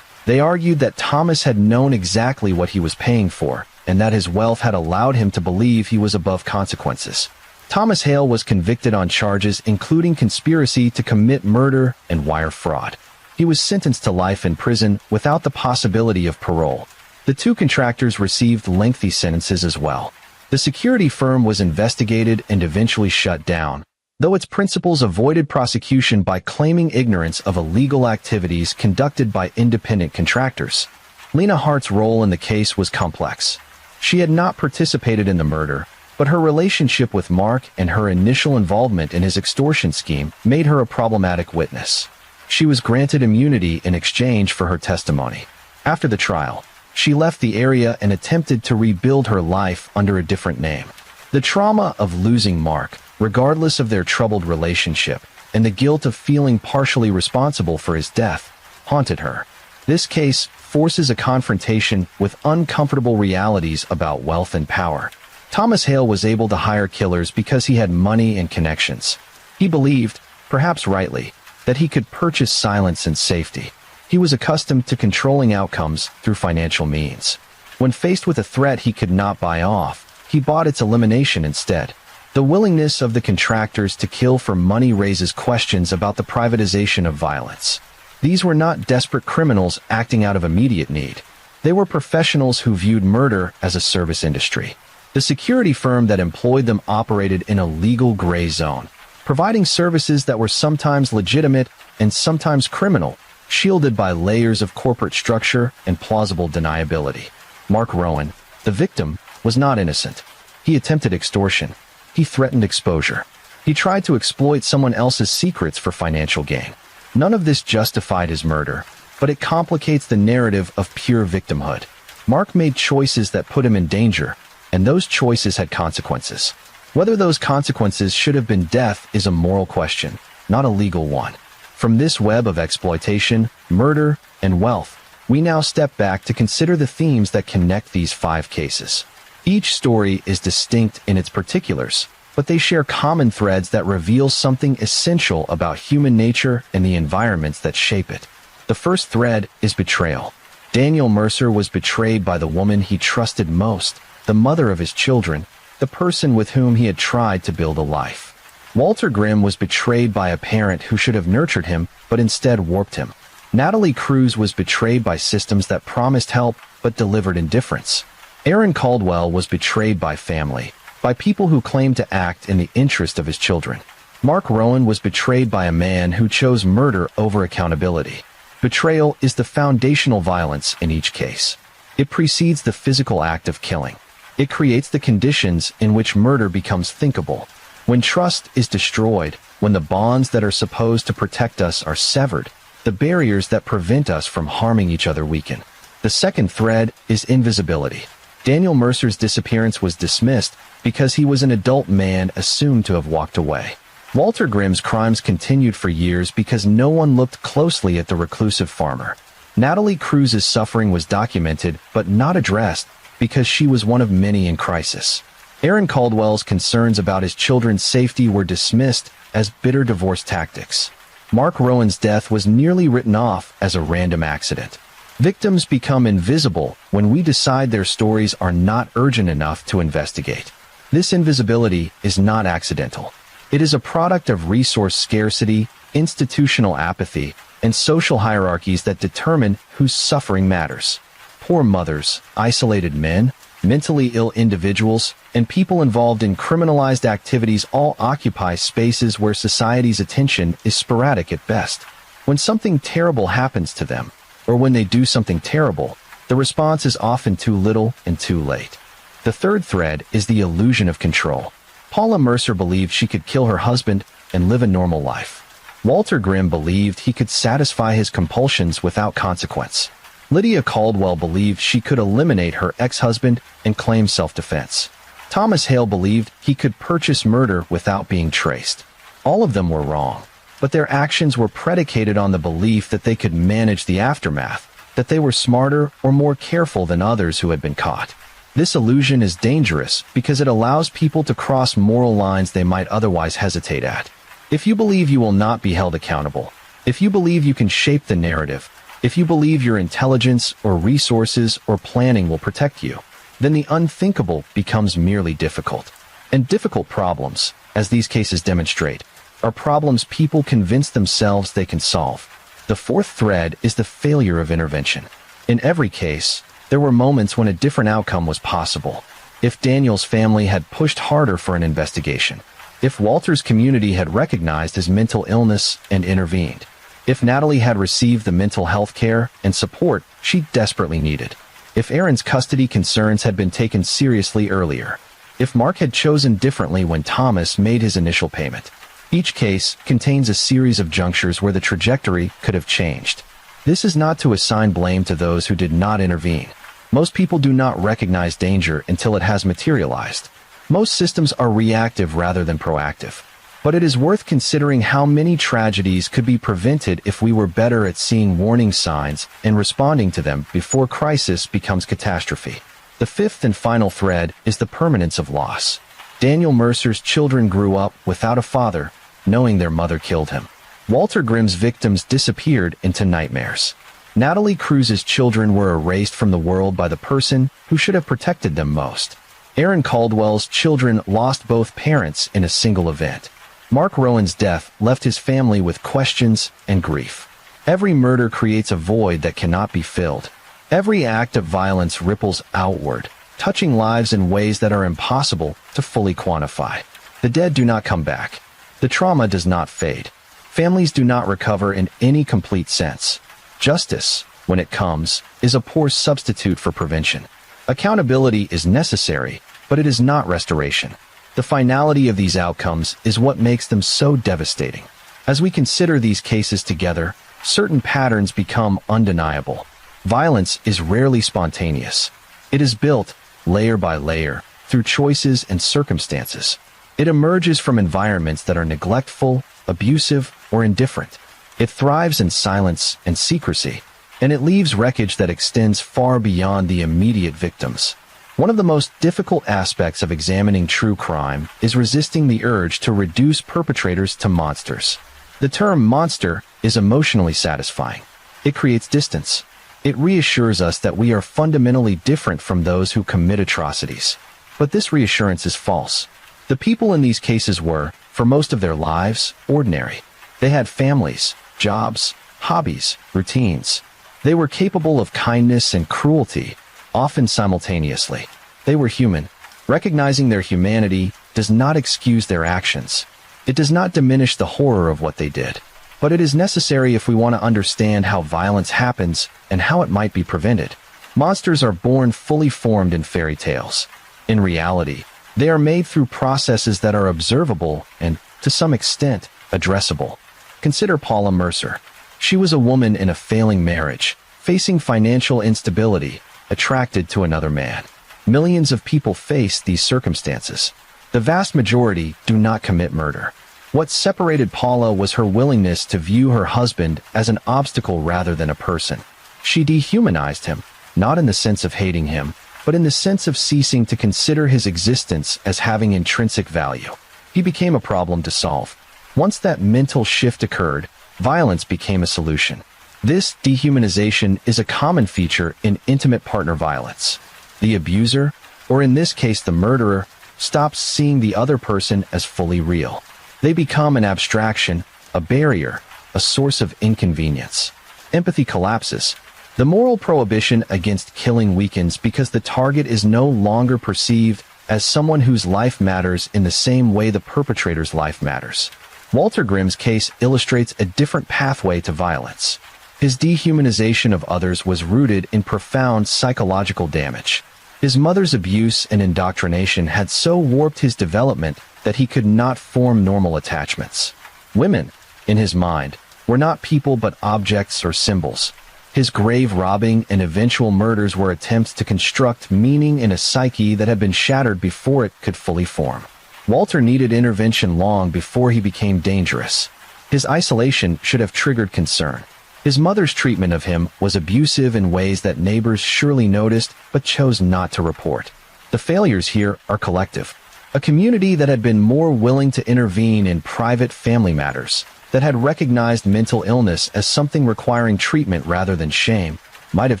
They argued that Thomas had known exactly what he was paying for, and that his wealth had allowed him to believe he was above consequences. Thomas Hale was convicted on charges including conspiracy to commit murder and wire fraud. He was sentenced to life in prison without the possibility of parole. The 2 contractors received lengthy sentences as well. The security firm was investigated and eventually shut down, though its principals avoided prosecution by claiming ignorance of illegal activities conducted by independent contractors. Lena Hart's role in the case was complex. She had not participated in the murder, but her relationship with Mark and her initial involvement in his extortion scheme made her a problematic witness. She was granted immunity in exchange for her testimony. After the trial, she left the area and attempted to rebuild her life under a different name. The trauma of losing Mark, regardless of their troubled relationship, and the guilt of feeling partially responsible for his death, haunted her. This case forces a confrontation with uncomfortable realities about wealth and power. Thomas Hale was able to hire killers because he had money and connections. He believed, perhaps rightly, that he could purchase silence and safety. He was accustomed to controlling outcomes through financial means. When faced with a threat he could not buy off, he bought its elimination instead. The willingness of the contractors to kill for money raises questions about the privatization of violence. These were not desperate criminals acting out of immediate need. They were professionals who viewed murder as a service industry. The security firm that employed them operated in a legal gray zone, providing services that were sometimes legitimate and sometimes criminal, shielded by layers of corporate structure and plausible deniability. Mark Rowan, the victim, was not innocent. He attempted extortion. He threatened exposure. He tried to exploit someone else's secrets for financial gain. None of this justified his murder, but it complicates the narrative of pure victimhood. Mark made choices that put him in danger, and those choices had consequences. Whether those consequences should have been death is a moral question, not a legal one. From this web of exploitation, murder, and wealth, we now step back to consider the themes that connect these 5 cases. Each story is distinct in its particulars, but they share common threads that reveal something essential about human nature and the environments that shape it. The first thread is betrayal. Daniel Mercer was betrayed by the woman he trusted most, the mother of his children, the person with whom he had tried to build a life. Walter Grimm was betrayed by a parent who should have nurtured him, but instead warped him. Natalie Cruz was betrayed by systems that promised help, but delivered indifference. Aaron Caldwell was betrayed by family, by people who claimed to act in the interest of his children. Mark Rowan was betrayed by a man who chose murder over accountability. Betrayal is the foundational violence in each case. It precedes the physical act of killing. It creates the conditions in which murder becomes thinkable. When trust is destroyed, when the bonds that are supposed to protect us are severed, the barriers that prevent us from harming each other weaken. The second thread is invisibility. Daniel Mercer's disappearance was dismissed because he was an adult man assumed to have walked away. Walter Grimm's crimes continued for years because no one looked closely at the reclusive farmer. Natalie Cruz's suffering was documented but not addressed because she was one of many in crisis. Aaron Caldwell's concerns about his children's safety were dismissed as bitter divorce tactics. Mark Rowan's death was nearly written off as a random accident. Victims become invisible when we decide their stories are not urgent enough to investigate. This invisibility is not accidental. It is a product of resource scarcity, institutional apathy, and social hierarchies that determine whose suffering matters. Poor mothers, isolated men, mentally ill individuals, and people involved in criminalized activities all occupy spaces where society's attention is sporadic at best. When something terrible happens to them, or when they do something terrible, the response is often too little and too late. The third thread is the illusion of control. Paula Mercer believed she could kill her husband and live a normal life. Walter Grimm believed he could satisfy his compulsions without consequence. Lydia Caldwell believed she could eliminate her ex-husband and claim self-defense. Thomas Hale believed he could purchase murder without being traced. All of them were wrong, but their actions were predicated on the belief that they could manage the aftermath, that they were smarter or more careful than others who had been caught. This illusion is dangerous because it allows people to cross moral lines they might otherwise hesitate at. If you believe you will not be held accountable, if you believe you can shape the narrative, if you believe your intelligence or resources or planning will protect you, then the unthinkable becomes merely difficult. And difficult problems, as these cases demonstrate, are problems people convince themselves they can solve. The fourth thread is the failure of intervention. In every case, there were moments when a different outcome was possible. If Daniel's family had pushed harder for an investigation, if Walter's community had recognized his mental illness and intervened, if Natalie had received the mental health care and support she desperately needed, if Aaron's custody concerns had been taken seriously earlier, if Mark had chosen differently when Thomas made his initial payment. Each case contains a series of junctures where the trajectory could have changed. This is not to assign blame to those who did not intervene. Most people do not recognize danger until it has materialized. Most systems are reactive rather than proactive. But it is worth considering how many tragedies could be prevented if we were better at seeing warning signs and responding to them before crisis becomes catastrophe. The fifth and final thread is the permanence of loss. Daniel Mercer's children grew up without a father, knowing their mother killed him. Walter Grimm's victims disappeared into nightmares. Natalie Cruz's children were erased from the world by the person who should have protected them most. Aaron Caldwell's children lost both parents in a single event. Mark Rowan's death left his family with questions and grief. Every murder creates a void that cannot be filled. Every act of violence ripples outward, touching lives in ways that are impossible to fully quantify. The dead do not come back. The trauma does not fade. Families do not recover in any complete sense. Justice, when it comes, is a poor substitute for prevention. Accountability is necessary, but it is not restoration. The finality of these outcomes is what makes them so devastating. As we consider these cases together, certain patterns become undeniable. Violence is rarely spontaneous. It is built, layer by layer, through choices and circumstances. It emerges from environments that are neglectful, abusive, or indifferent. It thrives in silence and secrecy, and it leaves wreckage that extends far beyond the immediate victims. One of the most difficult aspects of examining true crime is resisting the urge to reduce perpetrators to monsters. The term monster is emotionally satisfying. It creates distance. It reassures us that we are fundamentally different from those who commit atrocities. But this reassurance is false. The people in these cases were, for most of their lives, ordinary. They had families, jobs, hobbies, routines. They were capable of kindness and cruelty, often simultaneously. They were human. Recognizing their humanity does not excuse their actions. It does not diminish the horror of what they did. But it is necessary if we want to understand how violence happens and how it might be prevented. Monsters are born fully formed in fairy tales. In reality, they are made through processes that are observable and, to some extent, addressable. Consider Paula Mercer. She was a woman in a failing marriage, facing financial instability, attracted to another man. Millions of people face these circumstances. The vast majority do not commit murder. What separated Paula was her willingness to view her husband as an obstacle rather than a person. She dehumanized him, not in the sense of hating him, but in the sense of ceasing to consider his existence as having intrinsic value. He became a problem to solve. Once that mental shift occurred, violence became a solution. This dehumanization is a common feature in intimate partner violence. The abuser, or in this case the murderer, stops seeing the other person as fully real. They become an abstraction, a barrier, a source of inconvenience. Empathy collapses. The moral prohibition against killing weakens because the target is no longer perceived as someone whose life matters in the same way the perpetrator's life matters. Walter Grimm's case illustrates a different pathway to violence. His dehumanization of others was rooted in profound psychological damage. His mother's abuse and indoctrination had so warped his development that he could not form normal attachments. Women, in his mind, were not people but objects or symbols. His grave robbing and eventual murders were attempts to construct meaning in a psyche that had been shattered before it could fully form. Walter needed intervention long before he became dangerous. His isolation should have triggered concern. His mother's treatment of him was abusive in ways that neighbors surely noticed but chose not to report. The failures here are collective. A community that had been more willing to intervene in private family matters, that had recognized mental illness as something requiring treatment rather than shame, might have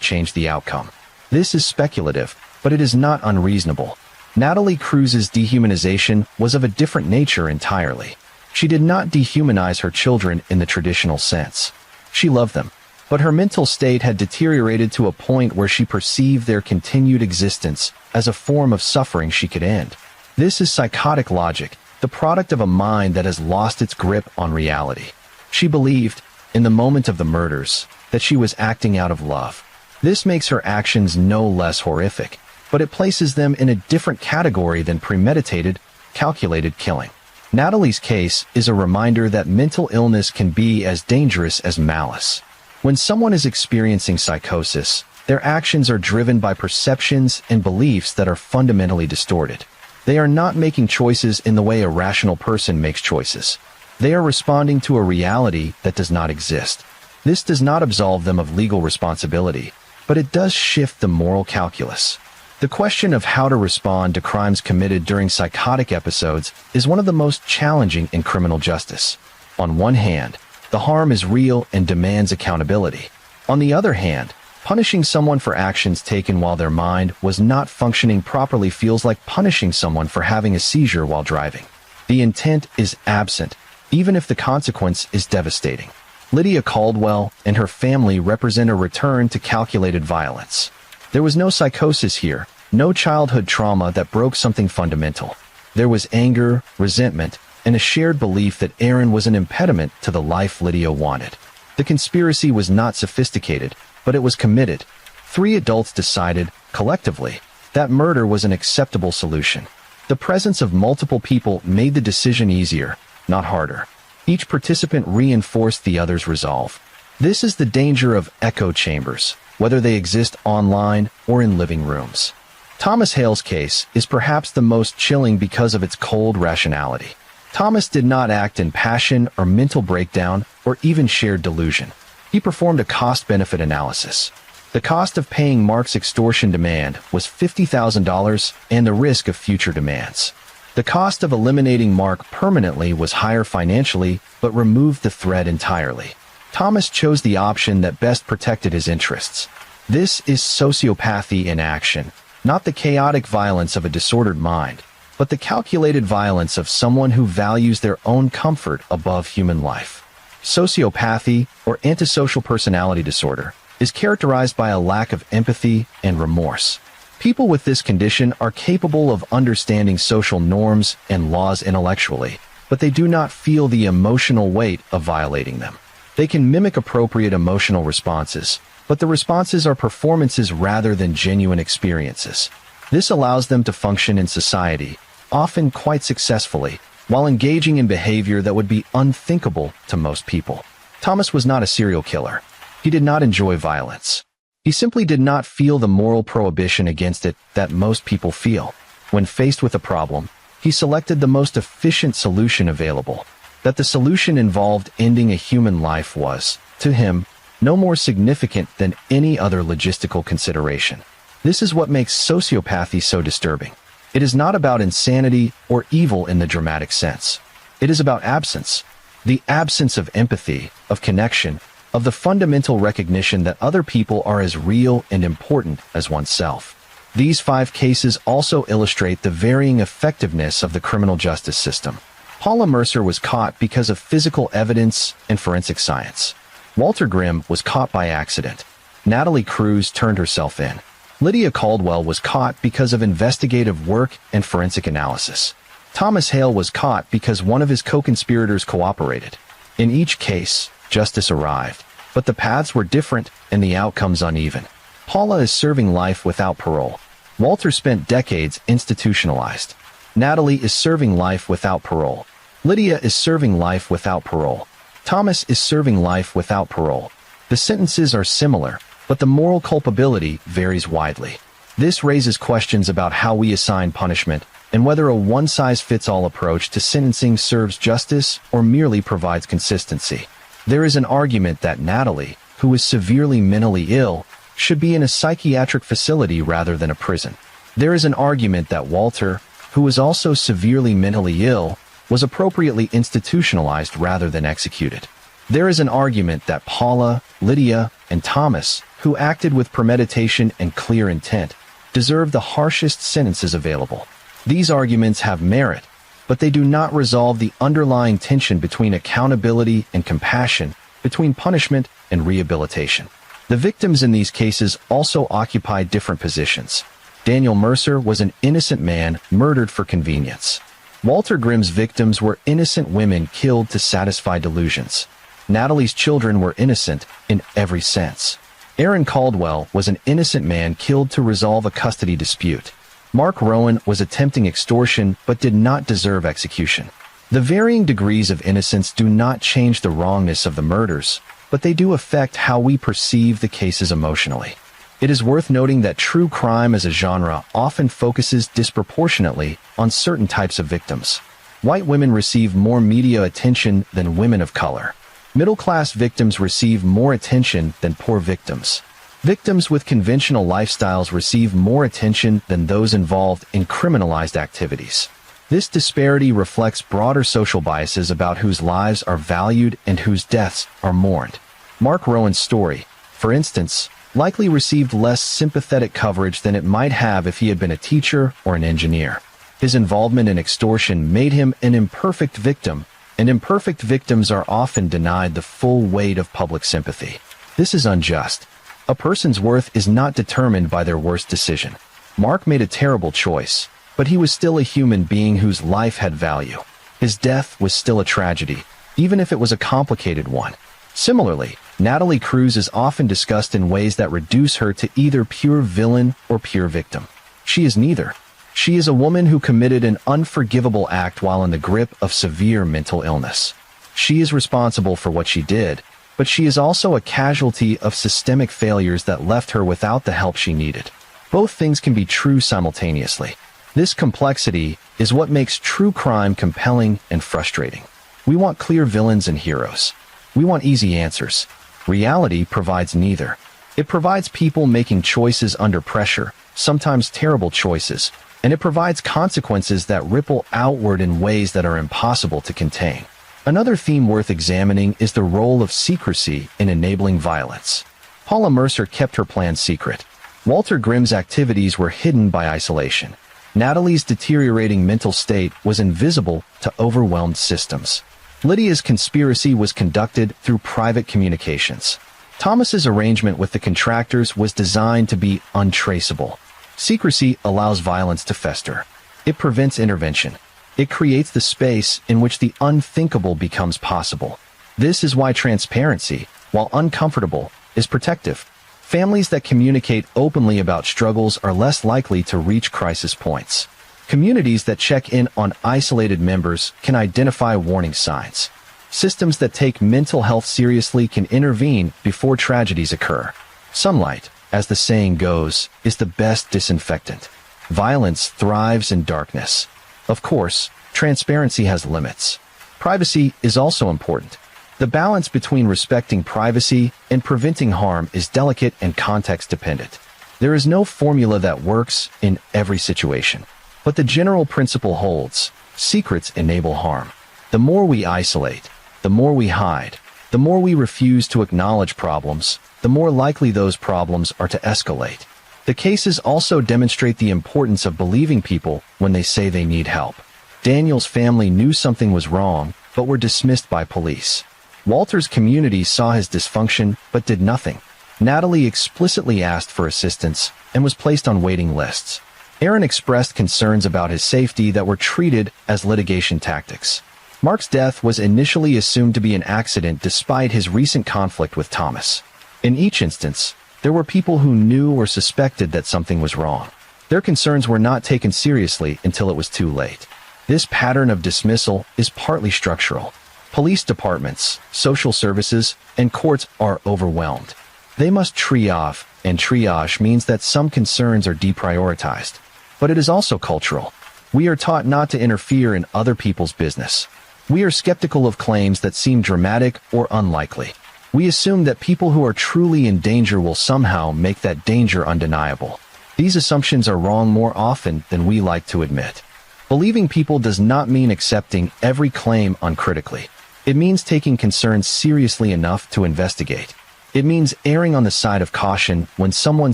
changed the outcome. This is speculative, but it is not unreasonable. Natalie Cruz's dehumanization was of a different nature entirely. She did not dehumanize her children in the traditional sense. She loved them, but her mental state had deteriorated to a point where she perceived their continued existence as a form of suffering she could end. This is psychotic logic, the product of a mind that has lost its grip on reality. She believed, in the moment of the murders, that she was acting out of love. This makes her actions no less horrific, but it places them in a different category than premeditated, calculated killing. Natalie's case is a reminder that mental illness can be as dangerous as malice. When someone is experiencing psychosis, their actions are driven by perceptions and beliefs that are fundamentally distorted. They are not making choices in the way a rational person makes choices. They are responding to a reality that does not exist. This does not absolve them of legal responsibility, but it does shift the moral calculus. The question of how to respond to crimes committed during psychotic episodes is one of the most challenging in criminal justice. On one hand, the harm is real and demands accountability. On the other hand, punishing someone for actions taken while their mind was not functioning properly feels like punishing someone for having a seizure while driving. The intent is absent, even if the consequence is devastating. Lydia Caldwell and her family represent a return to calculated violence. There was no psychosis here, no childhood trauma that broke something fundamental. There was anger, resentment, and a shared belief that Aaron was an impediment to the life Lydia wanted. The conspiracy was not sophisticated, but it was committed. 3 adults decided, collectively, that murder was an acceptable solution. The presence of multiple people made the decision easier, not harder. Each participant reinforced the other's resolve. This is the danger of echo chambers, whether they exist online or in living rooms. Thomas Hale's case is perhaps the most chilling because of its cold rationality. Thomas did not act in passion or mental breakdown or even shared delusion. He performed a cost-benefit analysis. The cost of paying Mark's extortion demand was $50,000 and the risk of future demands. The cost of eliminating Mark permanently was higher financially, but removed the threat entirely. Thomas chose the option that best protected his interests. This is sociopathy in action, not the chaotic violence of a disordered mind, but the calculated violence of someone who values their own comfort above human life. Sociopathy, or antisocial personality disorder, is characterized by a lack of empathy and remorse. People with this condition are capable of understanding social norms and laws intellectually, but they do not feel the emotional weight of violating them. They can mimic appropriate emotional responses, but the responses are performances rather than genuine experiences. This allows them to function in society, often quite successfully, while engaging in behavior that would be unthinkable to most people. Thomas was not a serial killer. He did not enjoy violence. He simply did not feel the moral prohibition against it that most people feel. When faced with a problem, he selected the most efficient solution available. That the solution involved ending a human life was, to him, no more significant than any other logistical consideration. This is what makes sociopathy so disturbing. It is not about insanity or evil in the dramatic sense. It is about absence. The absence of empathy, of connection, of the fundamental recognition that other people are as real and important as oneself. These 5 cases also illustrate the varying effectiveness of the criminal justice system. Paula Mercer was caught because of physical evidence and forensic science. Walter Grimm was caught by accident. Natalie Cruz turned herself in. Lydia Caldwell was caught because of investigative work and forensic analysis. Thomas Hale was caught because one of his co-conspirators cooperated. In each case, justice arrived, but the paths were different and the outcomes uneven. Paula is serving life without parole. Walter spent decades institutionalized. Natalie is serving life without parole. Lydia is serving life without parole. Thomas is serving life without parole. The sentences are similar, but the moral culpability varies widely. This raises questions about how we assign punishment and whether a one-size-fits-all approach to sentencing serves justice or merely provides consistency. There is an argument that Natalie, who is severely mentally ill, should be in a psychiatric facility rather than a prison. There is an argument that Walter, who is also severely mentally ill, was appropriately institutionalized rather than executed. There is an argument that Paula, Lydia, and Thomas, who acted with premeditation and clear intent, deserve the harshest sentences available. These arguments have merit, but they do not resolve the underlying tension between accountability and compassion, between punishment and rehabilitation. The victims in these cases also occupy different positions. Daniel Mercer was an innocent man murdered for convenience. Walter Grimm's victims were innocent women killed to satisfy delusions. Natalie's children were innocent in every sense. Aaron Caldwell was an innocent man killed to resolve a custody dispute. Mark Rowan was attempting extortion but did not deserve execution. The varying degrees of innocence do not change the wrongness of the murders, but they do affect how we perceive the cases emotionally. It is worth noting that true crime as a genre often focuses disproportionately on certain types of victims. White women receive more media attention than women of color. Middle-class victims receive more attention than poor victims. Victims with conventional lifestyles receive more attention than those involved in criminalized activities. This disparity reflects broader social biases about whose lives are valued and whose deaths are mourned. Mark Rowan's story, for instance, likely received less sympathetic coverage than it might have if he had been a teacher or an engineer. His involvement in extortion made him an imperfect victim, and imperfect victims are often denied the full weight of public sympathy. This is unjust. A person's worth is not determined by their worst decision. Mark made a terrible choice, but he was still a human being whose life had value. His death was still a tragedy, even if it was a complicated one. Similarly, Natalie Cruz is often discussed in ways that reduce her to either pure villain or pure victim. She is neither. She is a woman who committed an unforgivable act while in the grip of severe mental illness. She is responsible for what she did, but she is also a casualty of systemic failures that left her without the help she needed. Both things can be true simultaneously. This complexity is what makes true crime compelling and frustrating. We want clear villains and heroes. We want easy answers. Reality provides neither. It provides people making choices under pressure, sometimes terrible choices, and it provides consequences that ripple outward in ways that are impossible to contain. Another theme worth examining is the role of secrecy in enabling violence. Paula Mercer kept her plan secret. Walter Grimm's activities were hidden by isolation. Natalie's deteriorating mental state was invisible to overwhelmed systems. Lydia's conspiracy was conducted through private communications. Thomas's arrangement with the contractors was designed to be untraceable. Secrecy allows violence to fester. It prevents intervention. It creates the space in which the unthinkable becomes possible. This is why transparency, while uncomfortable, is protective. Families that communicate openly about struggles are less likely to reach crisis points. Communities that check in on isolated members can identify warning signs. Systems that take mental health seriously can intervene before tragedies occur. Sunlight, as the saying goes, is the best disinfectant. Violence thrives in darkness. Of course, transparency has limits. Privacy is also important. The balance between respecting privacy and preventing harm is delicate and context-dependent. There is no formula that works in every situation. But the general principle holds: secrets enable harm. The more we isolate, the more we hide, the more we refuse to acknowledge problems, the more likely those problems are to escalate. The cases also demonstrate the importance of believing people when they say they need help. Daniel's family knew something was wrong, but were dismissed by police. Walter's community saw his dysfunction, but did nothing. Natalie explicitly asked for assistance and was placed on waiting lists. Aaron expressed concerns about his safety that were treated as litigation tactics. Mark's death was initially assumed to be an accident despite his recent conflict with Thomas. In each instance, there were people who knew or suspected that something was wrong. Their concerns were not taken seriously until it was too late. This pattern of dismissal is partly structural. Police departments, social services, and courts are overwhelmed. They must triage, and triage means that some concerns are deprioritized. But it is also cultural. We are taught not to interfere in other people's business. We are skeptical of claims that seem dramatic or unlikely. We assume that people who are truly in danger will somehow make that danger undeniable. These assumptions are wrong more often than we like to admit. Believing people does not mean accepting every claim uncritically. It means taking concerns seriously enough to investigate. It means erring on the side of caution when someone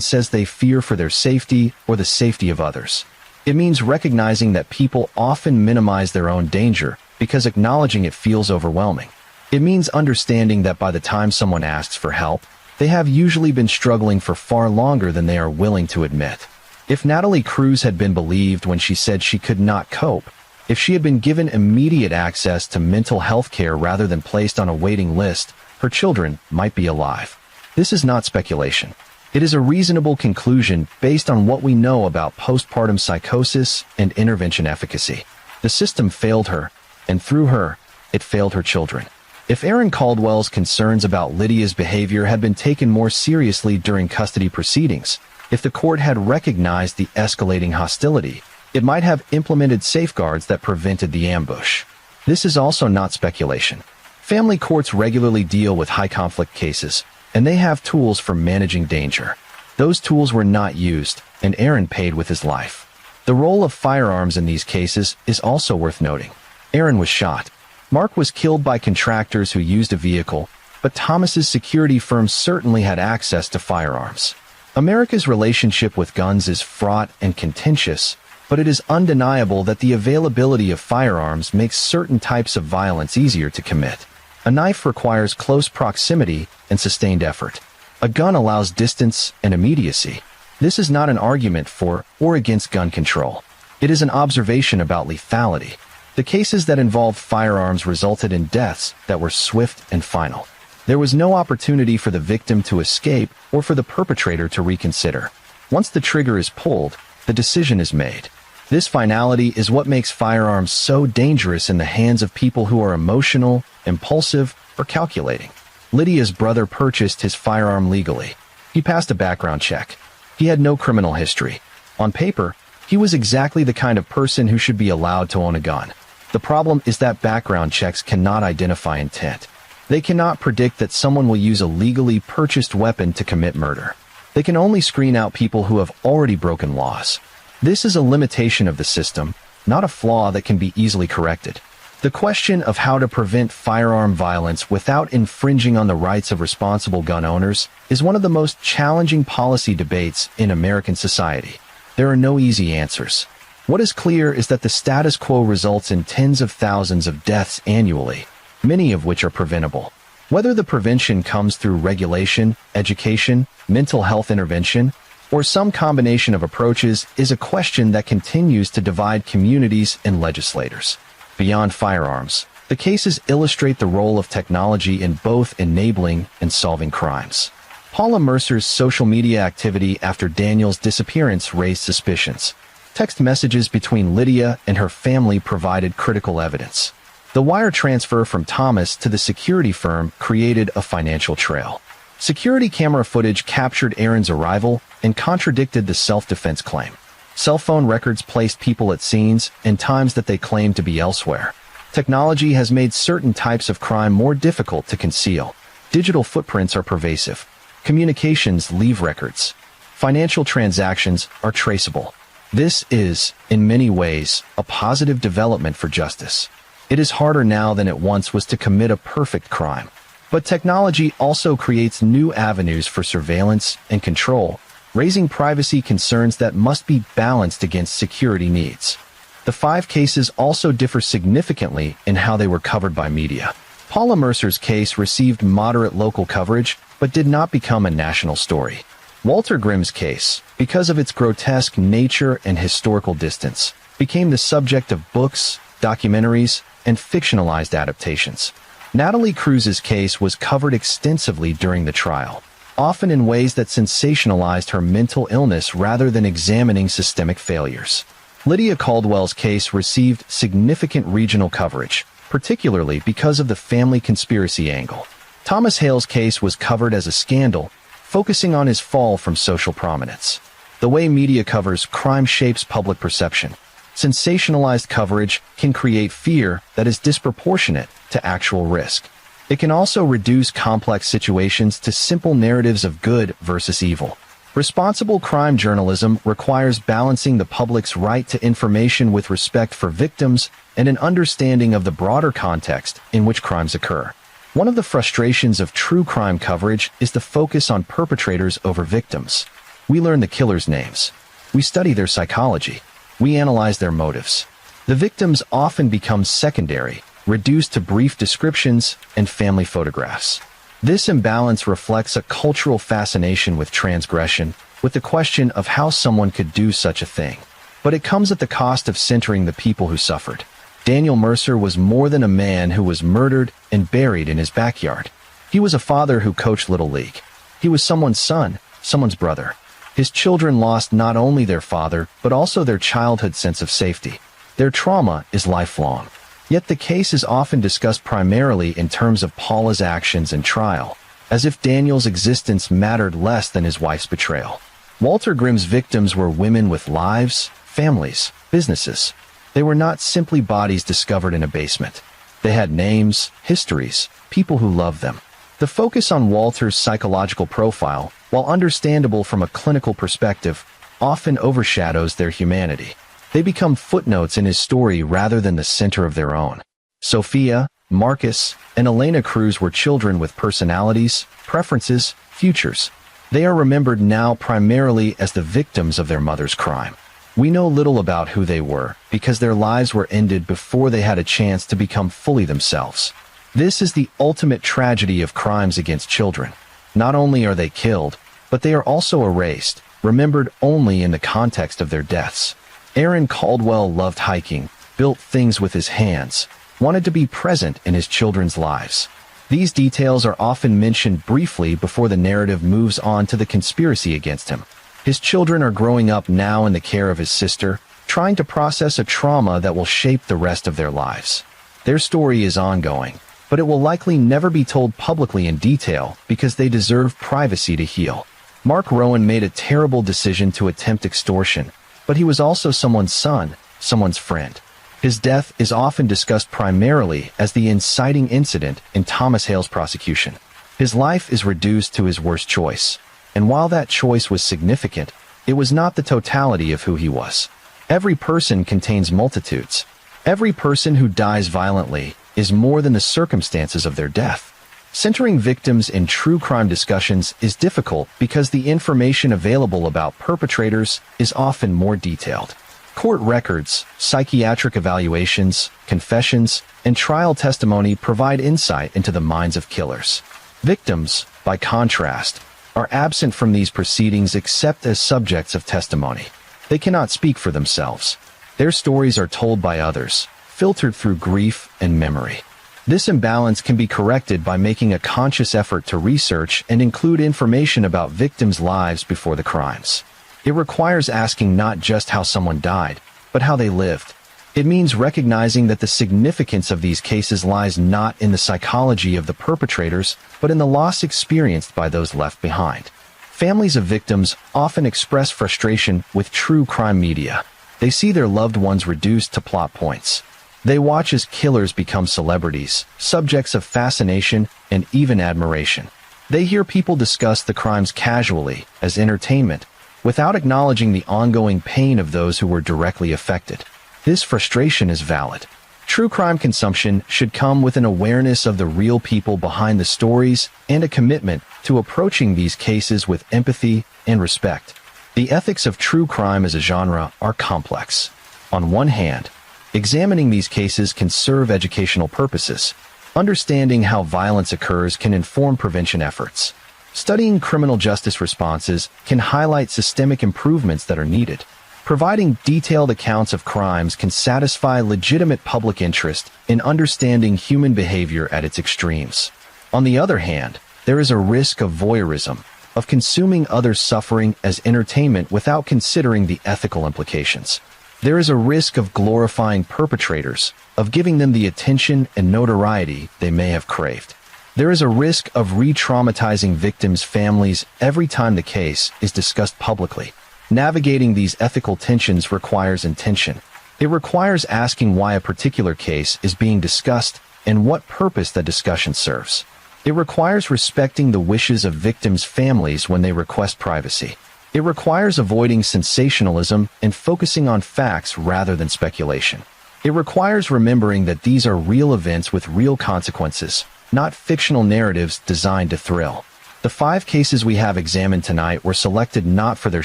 says they fear for their safety or the safety of others. It means recognizing that people often minimize their own danger because acknowledging it feels overwhelming. It means understanding that by the time someone asks for help, they have usually been struggling for far longer than they are willing to admit. If Natalie Cruz had been believed when she said she could not cope, if she had been given immediate access to mental health care rather than placed on a waiting list, her children might be alive. This is not speculation. It is a reasonable conclusion based on what we know about postpartum psychosis and intervention efficacy. The system failed her, and through her, it failed her children. If Aaron Caldwell's concerns about Lydia's behavior had been taken more seriously during custody proceedings, if the court had recognized the escalating hostility, it might have implemented safeguards that prevented the ambush. This is also not speculation. Family courts regularly deal with high-conflict cases, and they have tools for managing danger. Those tools were not used, and Aaron paid with his life. The role of firearms in these cases is also worth noting. Aaron was shot. Mark was killed by contractors who used a vehicle, but Thomas's security firm certainly had access to firearms. America's relationship with guns is fraught and contentious, but it is undeniable that the availability of firearms makes certain types of violence easier to commit. A knife requires close proximity and sustained effort. A gun allows distance and immediacy. This is not an argument for or against gun control. It is an observation about lethality. The cases that involved firearms resulted in deaths that were swift and final. There was no opportunity for the victim to escape or for the perpetrator to reconsider. Once the trigger is pulled, the decision is made. This finality is what makes firearms so dangerous in the hands of people who are emotional, impulsive, or calculating. Lydia's brother purchased his firearm legally. He passed a background check. He had no criminal history. On paper, he was exactly the kind of person who should be allowed to own a gun. The problem is that background checks cannot identify intent. They cannot predict that someone will use a legally purchased weapon to commit murder. They can only screen out people who have already broken laws. This is a limitation of the system, not a flaw that can be easily corrected. The question of how to prevent firearm violence without infringing on the rights of responsible gun owners is one of the most challenging policy debates in American society. There are no easy answers. What is clear is that the status quo results in tens of thousands of deaths annually, many of which are preventable. Whether the prevention comes through regulation, education, mental health intervention, or some combination of approaches is a question that continues to divide communities and legislators. Beyond firearms, the cases illustrate the role of technology in both enabling and solving crimes. Paula Mercer's social media activity after Daniel's disappearance raised suspicions. Text messages between Lydia and her family provided critical evidence. The wire transfer from Thomas to the security firm created a financial trail. Security camera footage captured Aaron's arrival and contradicted the self-defense claim. Cell phone records placed people at scenes and times that they claimed to be elsewhere. Technology has made certain types of crime more difficult to conceal. Digital footprints are pervasive. Communications leave records. Financial transactions are traceable. This is, in many ways, a positive development for justice. It is harder now than it once was to commit a perfect crime. But technology also creates new avenues for surveillance and control, raising privacy concerns that must be balanced against security needs. The 5 cases also differ significantly in how they were covered by media. Paula Mercer's case received moderate local coverage, but did not become a national story. Walter Grimm's case, because of its grotesque nature and historical distance, became the subject of books, documentaries, and fictionalized adaptations. Natalie Cruz's case was covered extensively during the trial, often in ways that sensationalized her mental illness rather than examining systemic failures. Lydia Caldwell's case received significant regional coverage, particularly because of the family conspiracy angle. Thomas Hale's case was covered as a scandal, focusing on his fall from social prominence. The way media covers crime shapes public perception. Sensationalized coverage can create fear that is disproportionate to actual risk. It can also reduce complex situations to simple narratives of good versus evil. Responsible crime journalism requires balancing the public's right to information with respect for victims and an understanding of the broader context in which crimes occur. One of the frustrations of true crime coverage is the focus on perpetrators over victims. We learn the killers' names. We study their psychology. We analyze their motives. The victims often become secondary, reduced to brief descriptions and family photographs. This imbalance reflects a cultural fascination with transgression, with the question of how someone could do such a thing. But it comes at the cost of centering the people who suffered. Daniel Mercer was more than a man who was murdered and buried in his backyard. He was a father who coached Little League. He was someone's son, someone's brother. His children lost not only their father, but also their childhood sense of safety. Their trauma is lifelong. Yet the case is often discussed primarily in terms of Paula's actions and trial, as if Daniel's existence mattered less than his wife's betrayal. Walter Grimm's victims were women with lives, families, businesses. They were not simply bodies discovered in a basement. They had names, histories, people who loved them. The focus on Walter's psychological profile, while understandable from a clinical perspective, often overshadows their humanity. They become footnotes in his story rather than the center of their own. Sophia, Marcus, and Elena Cruz were children with personalities, preferences, futures. They are remembered now primarily as the victims of their mother's crime. We know little about who they were because their lives were ended before they had a chance to become fully themselves. This is the ultimate tragedy of crimes against children. Not only are they killed, but they are also erased, remembered only in the context of their deaths. Aaron Caldwell loved hiking, built things with his hands, wanted to be present in his children's lives. These details are often mentioned briefly before the narrative moves on to the conspiracy against him. His children are growing up now in the care of his sister, trying to process a trauma that will shape the rest of their lives. Their story is ongoing, but it will likely never be told publicly in detail because they deserve privacy to heal. Mark Rowan made a terrible decision to attempt extortion, but he was also someone's son, someone's friend. His death is often discussed primarily as the inciting incident in Thomas Hale's prosecution. His life is reduced to his worst choice, and while that choice was significant, it was not the totality of who he was. Every person contains multitudes. Every person who dies violently is more than the circumstances of their death. Centering victims in true crime discussions is difficult because the information available about perpetrators is often more detailed. Court records, psychiatric evaluations, confessions, and trial testimony provide insight into the minds of killers. Victims, by contrast, are absent from these proceedings except as subjects of testimony. They cannot speak for themselves. Their stories are told by others, filtered through grief and memory. This imbalance can be corrected by making a conscious effort to research and include information about victims' lives before the crimes. It requires asking not just how someone died, but how they lived. It means recognizing that the significance of these cases lies not in the psychology of the perpetrators, but in the loss experienced by those left behind. Families of victims often express frustration with true crime media. They see their loved ones reduced to plot points. They watch as killers become celebrities, subjects of fascination and even admiration. They hear people discuss the crimes casually, as entertainment, without acknowledging the ongoing pain of those who were directly affected. This frustration is valid. True crime consumption should come with an awareness of the real people behind the stories and a commitment to approaching these cases with empathy and respect. The ethics of true crime as a genre are complex. On one hand, examining these cases can serve educational purposes. Understanding how violence occurs can inform prevention efforts. Studying criminal justice responses can highlight systemic improvements that are needed. Providing detailed accounts of crimes can satisfy legitimate public interest in understanding human behavior at its extremes. On the other hand, there is a risk of voyeurism, of consuming others' suffering as entertainment without considering the ethical implications. There is a risk of glorifying perpetrators, of giving them the attention and notoriety they may have craved. There is a risk of re-traumatizing victims' families every time the case is discussed publicly. Navigating these ethical tensions requires intention. It requires asking why a particular case is being discussed and what purpose that discussion serves. It requires respecting the wishes of victims' families when they request privacy. It requires avoiding sensationalism and focusing on facts rather than speculation. It requires remembering that these are real events with real consequences, not fictional narratives designed to thrill. The 5 cases we have examined tonight were selected not for their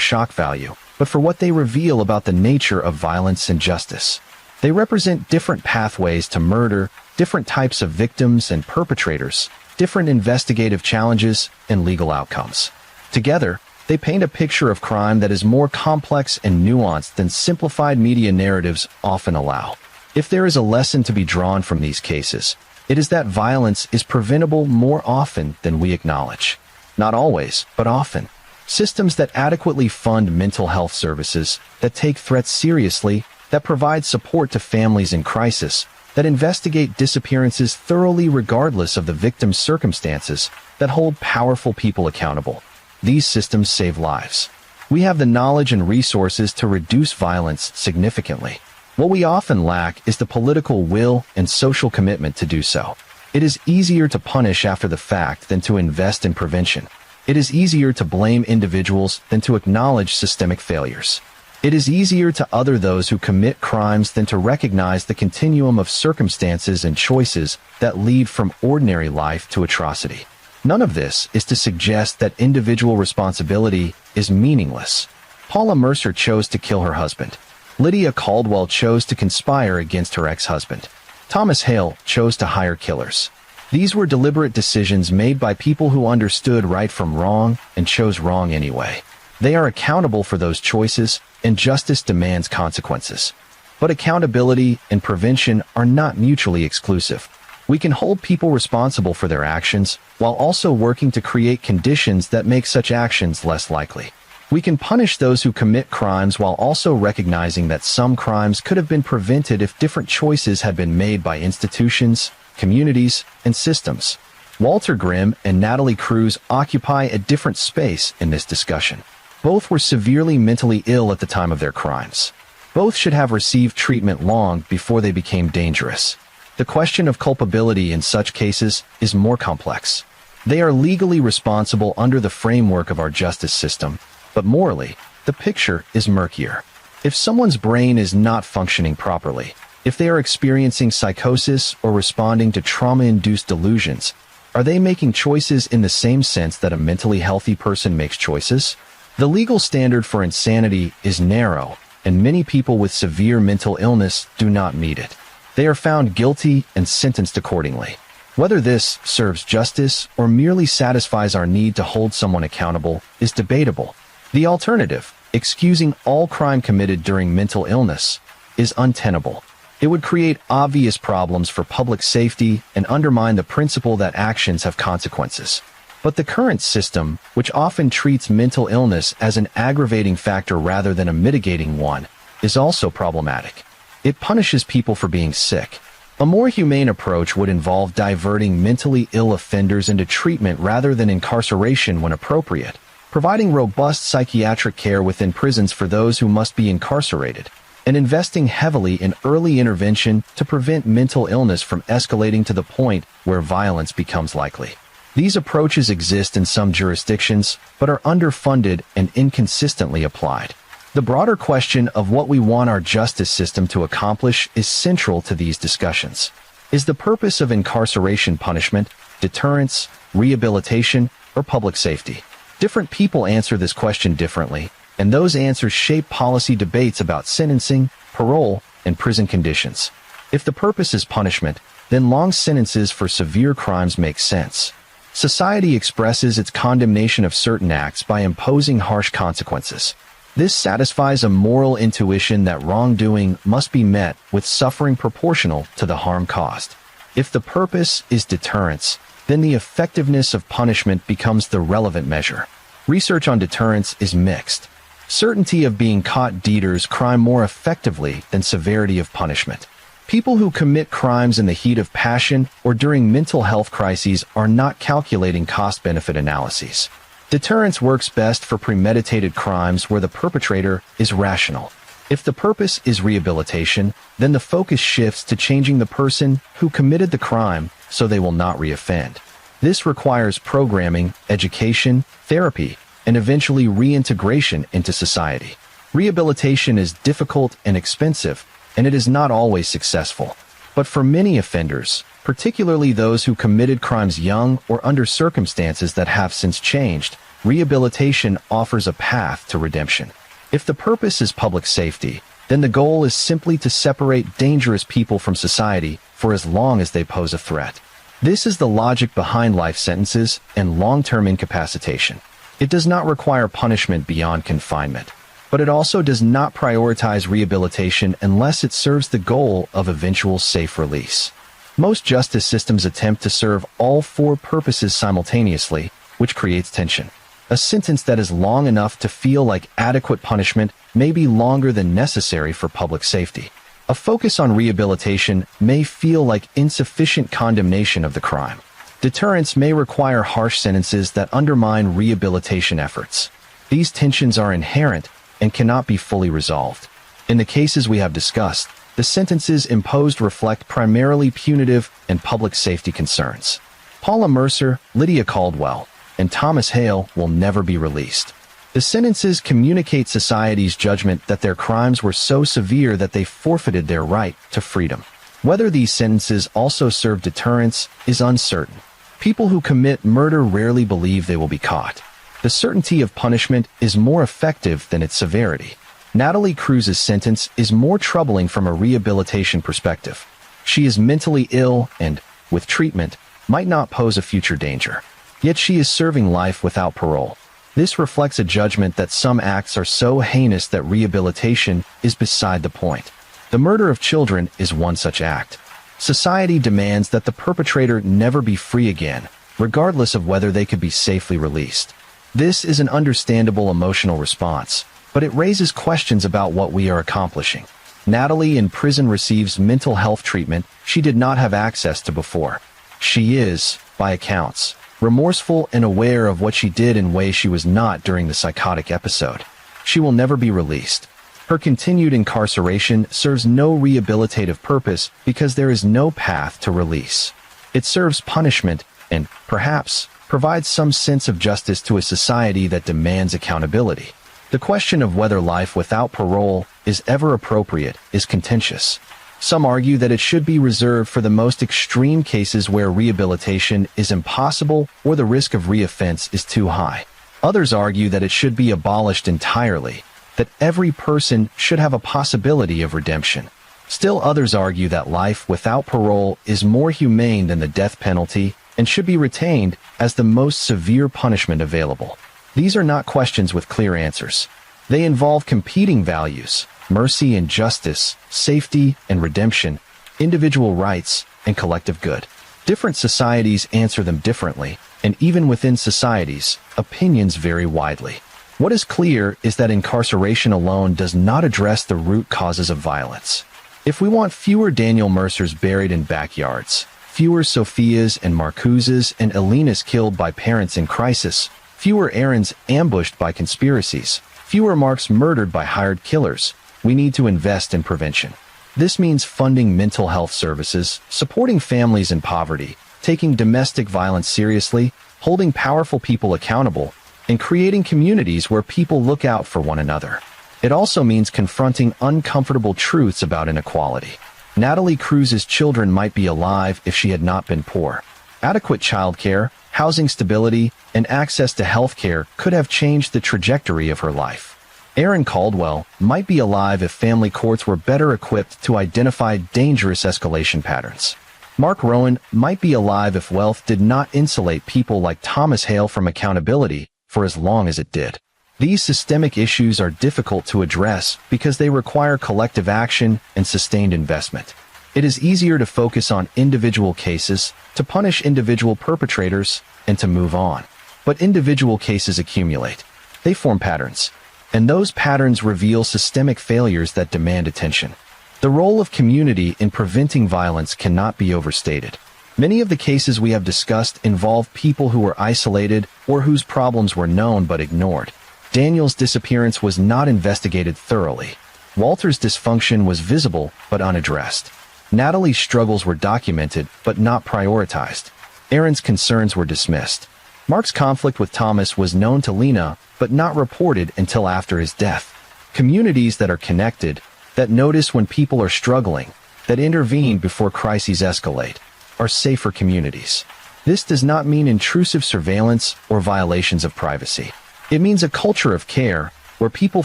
shock value, but for what they reveal about the nature of violence and justice. They represent different pathways to murder, different types of victims and perpetrators, different investigative challenges and legal outcomes. Together, they paint a picture of crime that is more complex and nuanced than simplified media narratives often allow. If there is a lesson to be drawn from these cases, it is that violence is preventable more often than we acknowledge. Not always, but often. Systems that adequately fund mental health services, that take threats seriously, that provide support to families in crisis, that investigate disappearances thoroughly regardless of the victim's circumstances, that hold powerful people accountable. These systems save lives. We have the knowledge and resources to reduce violence significantly. What we often lack is the political will and social commitment to do so. It is easier to punish after the fact than to invest in prevention. It is easier to blame individuals than to acknowledge systemic failures. It is easier to other those who commit crimes than to recognize the continuum of circumstances and choices that lead from ordinary life to atrocity. None of this is to suggest that individual responsibility is meaningless. Paula Mercer chose to kill her husband. Lydia Caldwell chose to conspire against her ex-husband. Thomas Hale chose to hire killers. These were deliberate decisions made by people who understood right from wrong and chose wrong anyway. They are accountable for those choices, and justice demands consequences. But accountability and prevention are not mutually exclusive. We can hold people responsible for their actions while also working to create conditions that make such actions less likely. We can punish those who commit crimes while also recognizing that some crimes could have been prevented if different choices had been made by institutions, communities, and systems. Walter Grimm and Natalie Cruz occupy a different space in this discussion. Both were severely mentally ill at the time of their crimes. Both should have received treatment long before they became dangerous. The question of culpability in such cases is more complex. They are legally responsible under the framework of our justice system, but morally, the picture is murkier. If someone's brain is not functioning properly, if they are experiencing psychosis or responding to trauma-induced delusions, are they making choices in the same sense that a mentally healthy person makes choices? The legal standard for insanity is narrow, and many people with severe mental illness do not meet it. They are found guilty and sentenced accordingly. Whether this serves justice or merely satisfies our need to hold someone accountable is debatable. The alternative, excusing all crime committed during mental illness, is untenable. It would create obvious problems for public safety and undermine the principle that actions have consequences. But the current system, which often treats mental illness as an aggravating factor rather than a mitigating one, is also problematic. It punishes people for being sick. A more humane approach would involve diverting mentally ill offenders into treatment rather than incarceration when appropriate, providing robust psychiatric care within prisons for those who must be incarcerated, and investing heavily in early intervention to prevent mental illness from escalating to the point where violence becomes likely. These approaches exist in some jurisdictions, but are underfunded and inconsistently applied. The broader question of what we want our justice system to accomplish is central to these discussions. Is the purpose of incarceration punishment, deterrence, rehabilitation, or public safety? Different people answer this question differently, and those answers shape policy debates about sentencing, parole, and prison conditions. If the purpose is punishment, then long sentences for severe crimes make sense. Society expresses its condemnation of certain acts by imposing harsh consequences. This satisfies a moral intuition that wrongdoing must be met with suffering proportional to the harm caused. If the purpose is deterrence, then the effectiveness of punishment becomes the relevant measure. Research on deterrence is mixed. Certainty of being caught deters crime more effectively than severity of punishment. People who commit crimes in the heat of passion or during mental health crises are not calculating cost-benefit analyses. Deterrence works best for premeditated crimes where the perpetrator is rational. If the purpose is rehabilitation, then the focus shifts to changing the person who committed the crime so they will not reoffend. This requires programming, education, therapy, and eventually reintegration into society. Rehabilitation is difficult and expensive, and it is not always successful. But for many offenders, particularly those who committed crimes young or under circumstances that have since changed, rehabilitation offers a path to redemption. If the purpose is public safety, then the goal is simply to separate dangerous people from society for as long as they pose a threat. This is the logic behind life sentences and long-term incapacitation. It does not require punishment beyond confinement, but it also does not prioritize rehabilitation unless it serves the goal of eventual safe release. Most justice systems attempt to serve all four purposes simultaneously, which creates tension. A sentence that is long enough to feel like adequate punishment may be longer than necessary for public safety. A focus on rehabilitation may feel like insufficient condemnation of the crime. Deterrence may require harsh sentences that undermine rehabilitation efforts. These tensions are inherent and cannot be fully resolved. In the cases we have discussed, the sentences imposed reflect primarily punitive and public safety concerns. Paula Mercer, Lydia Caldwell, and Thomas Hale will never be released. The sentences communicate society's judgment that their crimes were so severe that they forfeited their right to freedom. Whether these sentences also serve deterrence is uncertain. People who commit murder rarely believe they will be caught. The certainty of punishment is more effective than its severity. Natalie Cruz's sentence is more troubling from a rehabilitation perspective. She is mentally ill and, with treatment, might not pose a future danger. Yet she is serving life without parole. This reflects a judgment that some acts are so heinous that rehabilitation is beside the point. The murder of children is one such act. Society demands that the perpetrator never be free again, regardless of whether they could be safely released. This is an understandable emotional response, but it raises questions about what we are accomplishing. Natalie in prison receives mental health treatment she did not have access to before. She is, by accounts, remorseful and aware of what she did in ways she was not during the psychotic episode. She will never be released. Her continued incarceration serves no rehabilitative purpose because there is no path to release. It serves punishment and, perhaps, provides some sense of justice to a society that demands accountability. The question of whether life without parole is ever appropriate is contentious. Some argue that it should be reserved for the most extreme cases where rehabilitation is impossible or the risk of reoffense is too high. Others argue that it should be abolished entirely, that every person should have a possibility of redemption. Still others argue that life without parole is more humane than the death penalty and should be retained as the most severe punishment available. These are not questions with clear answers. They involve competing values: mercy and justice, safety and redemption, individual rights, and collective good. Different societies answer them differently, and even within societies, opinions vary widely. What is clear is that incarceration alone does not address the root causes of violence. If we want fewer Daniel Mercers buried in backyards, fewer Sophias and Marcuses and Elenas killed by parents in crisis, fewer Aarons ambushed by conspiracies, fewer Marks murdered by hired killers, we need to invest in prevention. This means funding mental health services, supporting families in poverty, taking domestic violence seriously, holding powerful people accountable, and creating communities where people look out for one another. It also means confronting uncomfortable truths about inequality. Natalie Cruz's children might be alive if she had not been poor. Adequate childcare, housing stability, and access to health care could have changed the trajectory of her life. Aaron Caldwell might be alive if family courts were better equipped to identify dangerous escalation patterns. Mark Rowan might be alive if wealth did not insulate people like Thomas Hale from accountability for as long as it did. These systemic issues are difficult to address because they require collective action and sustained investment. It is easier to focus on individual cases, to punish individual perpetrators, and to move on. But individual cases accumulate. They form patterns. And those patterns reveal systemic failures that demand attention. The role of community in preventing violence cannot be overstated. Many of the cases we have discussed involve people who were isolated or whose problems were known but ignored. Daniel's disappearance was not investigated thoroughly. Walter's dysfunction was visible but unaddressed. Natalie's struggles were documented but not prioritized. Aaron's concerns were dismissed. Mark's conflict with Thomas was known to Lena but not reported until after his death. Communities that are connected, that notice when people are struggling, that intervene before crises escalate, are safer communities. This does not mean intrusive surveillance or violations of privacy. It means a culture of care, where people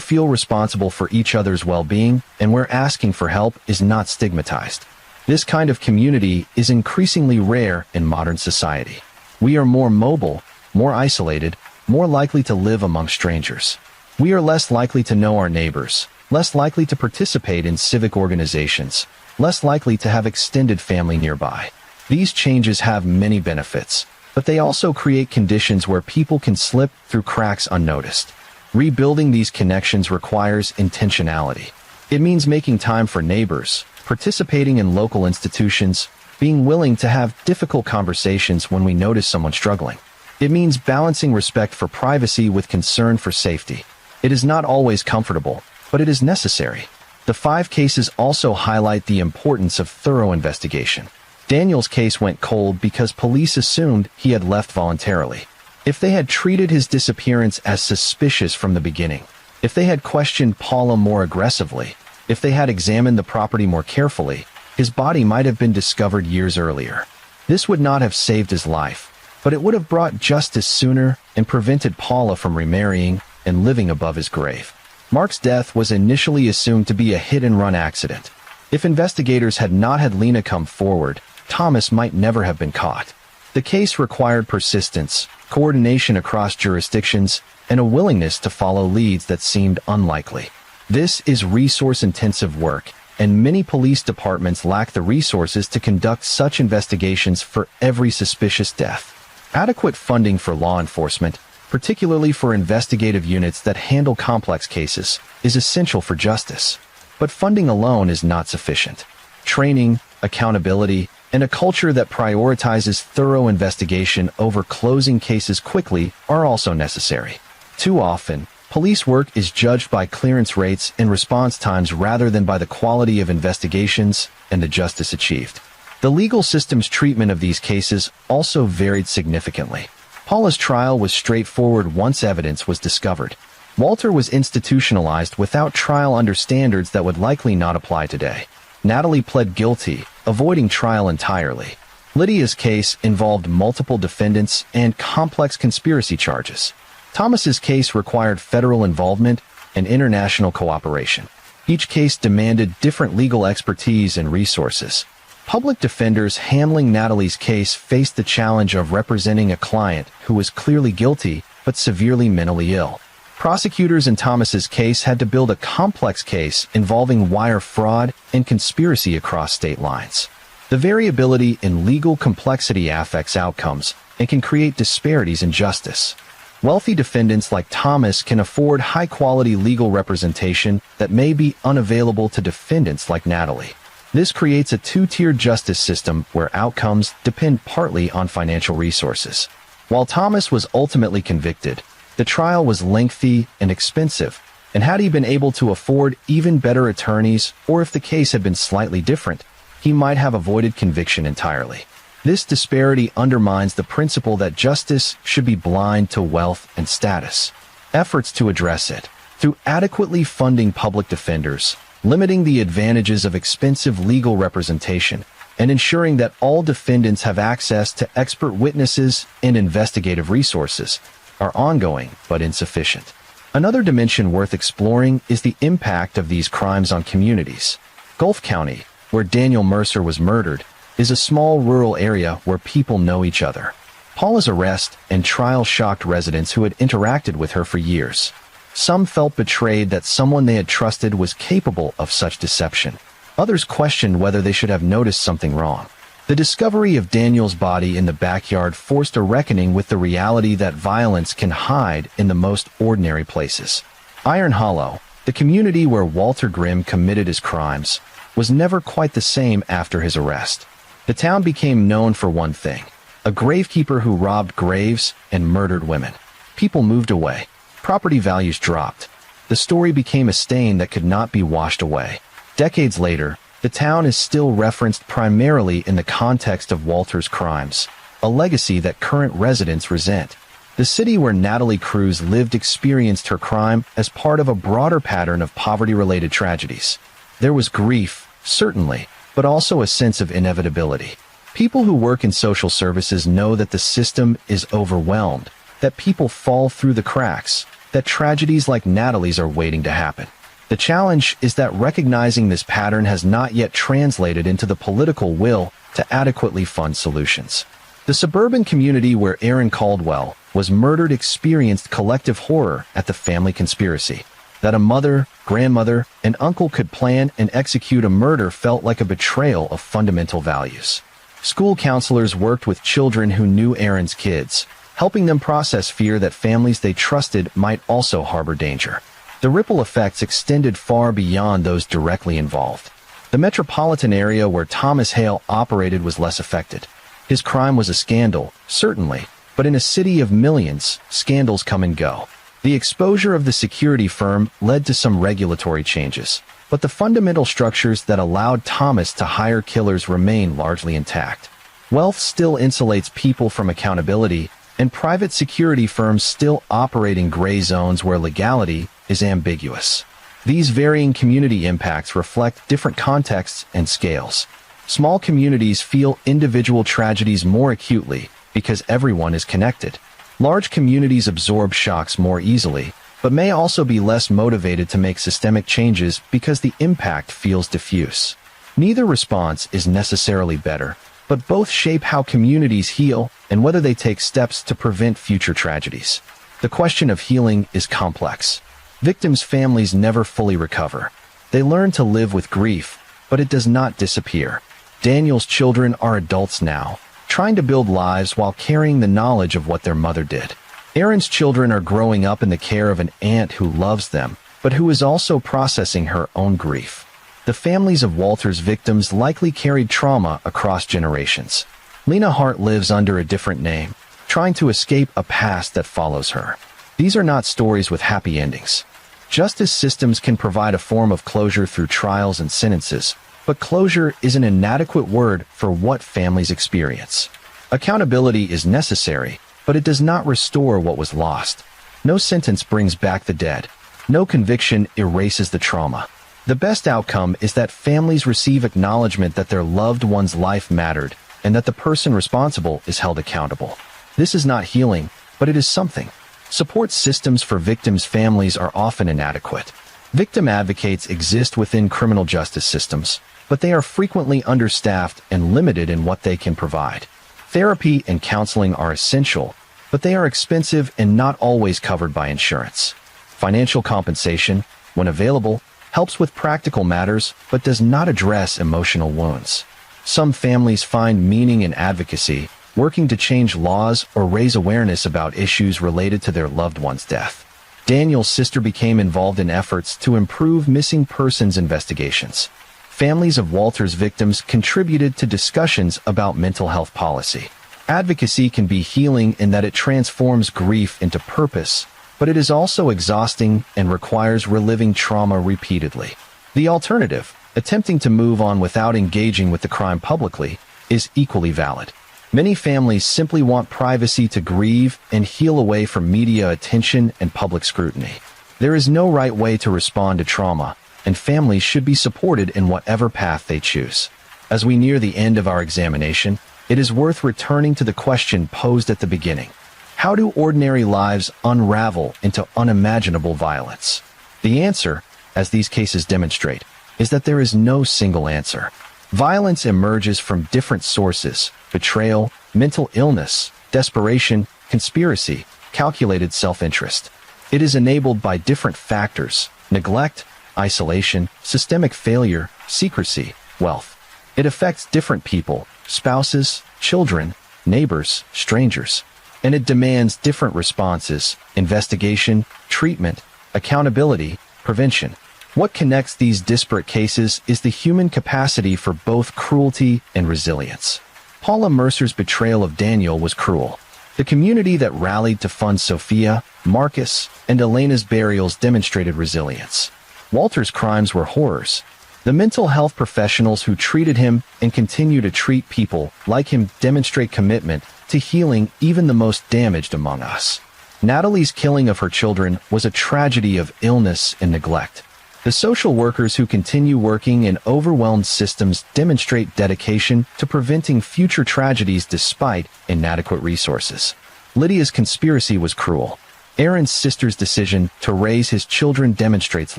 feel responsible for each other's well-being and where asking for help is not stigmatized. This kind of community is increasingly rare in modern society. We are more mobile, more isolated, more likely to live among strangers. We are less likely to know our neighbors, less likely to participate in civic organizations, less likely to have extended family nearby. These changes have many benefits, but they also create conditions where people can slip through cracks unnoticed. Rebuilding these connections requires intentionality. It means making time for neighbors, participating in local institutions, being willing to have difficult conversations when we notice someone struggling. It means balancing respect for privacy with concern for safety. It is not always comfortable, but it is necessary. The 5 cases also highlight the importance of thorough investigation. Daniel's case went cold because police assumed he had left voluntarily. If they had treated his disappearance as suspicious from the beginning, if they had questioned Paula more aggressively, if they had examined the property more carefully, his body might have been discovered years earlier. This would not have saved his life, but it would have brought justice sooner and prevented Paula from remarrying and living above his grave. Mark's death was initially assumed to be a hit-and-run accident. If investigators had not had Lena come forward, Thomas might never have been caught. The case required persistence, coordination across jurisdictions, and a willingness to follow leads that seemed unlikely. This is resource-intensive work, and many police departments lack the resources to conduct such investigations for every suspicious death. Adequate funding for law enforcement, particularly for investigative units that handle complex cases, is essential for justice. But funding alone is not sufficient. Training, accountability, and a culture that prioritizes thorough investigation over closing cases quickly are also necessary. Too often, police work is judged by clearance rates and response times rather than by the quality of investigations and the justice achieved. The legal system's treatment of these cases also varied significantly. Paula's trial was straightforward once evidence was discovered. Walter was institutionalized without trial under standards that would likely not apply today. Natalie pled guilty, avoiding trial entirely. Lydia's case involved multiple defendants and complex conspiracy charges. Thomas's case required federal involvement and international cooperation. Each case demanded different legal expertise and resources. Public defenders handling Natalie's case faced the challenge of representing a client who was clearly guilty but severely mentally ill. Prosecutors in Thomas's case had to build a complex case involving wire fraud and conspiracy across state lines. The variability in legal complexity affects outcomes and can create disparities in justice. Wealthy defendants like Thomas can afford high-quality legal representation that may be unavailable to defendants like Natalie. This creates a two-tiered justice system where outcomes depend partly on financial resources. While Thomas was ultimately convicted, the trial was lengthy and expensive, and had he been able to afford even better attorneys, or if the case had been slightly different, he might have avoided conviction entirely. This disparity undermines the principle that justice should be blind to wealth and status. Efforts to address it, through adequately funding public defenders, limiting the advantages of expensive legal representation, and ensuring that all defendants have access to expert witnesses and investigative resources, are ongoing but insufficient. Another dimension worth exploring is the impact of these crimes on communities. Gulf County, where Daniel Mercer was murdered, is a small rural area where people know each other. Paula's arrest and trial shocked residents who had interacted with her for years. Some felt betrayed that someone they had trusted was capable of such deception. Others questioned whether they should have noticed something wrong. The discovery of Daniel's body in the backyard forced a reckoning with the reality that violence can hide in the most ordinary places. Iron Hollow, the community where Walter Grimm committed his crimes, was never quite the same after his arrest. The town became known for one thing: a gravekeeper who robbed graves and murdered women. People moved away. Property values dropped. The story became a stain that could not be washed away. Decades later, the town is still referenced primarily in the context of Walter's crimes, a legacy that current residents resent. The city where Natalie Cruz lived experienced her crime as part of a broader pattern of poverty-related tragedies. There was grief, certainly, but also a sense of inevitability. People who work in social services know that the system is overwhelmed, that people fall through the cracks, that tragedies like Natalie's are waiting to happen. The challenge is that recognizing this pattern has not yet translated into the political will to adequately fund solutions. The suburban community where Aaron Caldwell was murdered experienced collective horror at the family conspiracy. That a mother, grandmother, and uncle could plan and execute a murder felt like a betrayal of fundamental values. School counselors worked with children who knew Aaron's kids, helping them process fear that families they trusted might also harbor danger. The ripple effects extended far beyond those directly involved. The metropolitan area where Thomas Hale operated was less affected. His crime was a scandal, certainly, but in a city of millions, scandals come and go. The exposure of the security firm led to some regulatory changes, but the fundamental structures that allowed Thomas to hire killers remain largely intact. Wealth still insulates people from accountability, and private security firms still operate in gray zones where legality is ambiguous. These varying community impacts reflect different contexts and scales. Small communities feel individual tragedies more acutely because everyone is connected. Large communities absorb shocks more easily, but may also be less motivated to make systemic changes because the impact feels diffuse. Neither response is necessarily better, but both shape how communities heal and whether they take steps to prevent future tragedies. The question of healing is complex. Victims' families never fully recover. They learn to live with grief, but it does not disappear. Daniel's children are adults now, trying to build lives while carrying the knowledge of what their mother did. Aaron's children are growing up in the care of an aunt who loves them, but who is also processing her own grief. The families of Walter's victims likely carried trauma across generations. Lena Hart lives under a different name, trying to escape a past that follows her. These are not stories with happy endings. Justice systems can provide a form of closure through trials and sentences, but closure is an inadequate word for what families experience. Accountability is necessary, but it does not restore what was lost. No sentence brings back the dead. No conviction erases the trauma. The best outcome is that families receive acknowledgement that their loved one's life mattered and that the person responsible is held accountable. This is not healing, but it is something. Support systems for victims' families are often inadequate. Victim advocates exist within criminal justice systems, but they are frequently understaffed and limited in what they can provide. Therapy and counseling are essential, but they are expensive and not always covered by insurance. Financial compensation, when available, helps with practical matters but does not address emotional wounds. Some families find meaning in advocacy, working to change laws or raise awareness about issues related to their loved one's death. Daniel's sister became involved in efforts to improve missing persons investigations. Families of Walter's victims contributed to discussions about mental health policy. Advocacy can be healing in that it transforms grief into purpose, but it is also exhausting and requires reliving trauma repeatedly. The alternative, attempting to move on without engaging with the crime publicly, is equally valid. Many families simply want privacy to grieve and heal away from media attention and public scrutiny. There is no right way to respond to trauma, and families should be supported in whatever path they choose. As we near the end of our examination, it is worth returning to the question posed at the beginning. How do ordinary lives unravel into unimaginable violence? The answer, as these cases demonstrate, is that there is no single answer. Violence emerges from different sources: betrayal, mental illness, desperation, conspiracy, calculated self-interest. It is enabled by different factors: neglect, isolation, systemic failure, secrecy, wealth. It affects different people: spouses, children, neighbors, strangers. And it demands different responses: investigation, treatment, accountability, prevention. What connects these disparate cases is the human capacity for both cruelty and resilience. Paula Mercer's betrayal of Daniel was cruel. The community that rallied to fund Sophia, Marcus, and Elena's burials demonstrated resilience. Walter's crimes were horrors. The mental health professionals who treated him and continue to treat people like him demonstrate commitment to healing even the most damaged among us. Natalie's killing of her children was a tragedy of illness and neglect. The social workers who continue working in overwhelmed systems demonstrate dedication to preventing future tragedies despite inadequate resources. Lydia's conspiracy was cruel. Aaron's sister's decision to raise his children demonstrates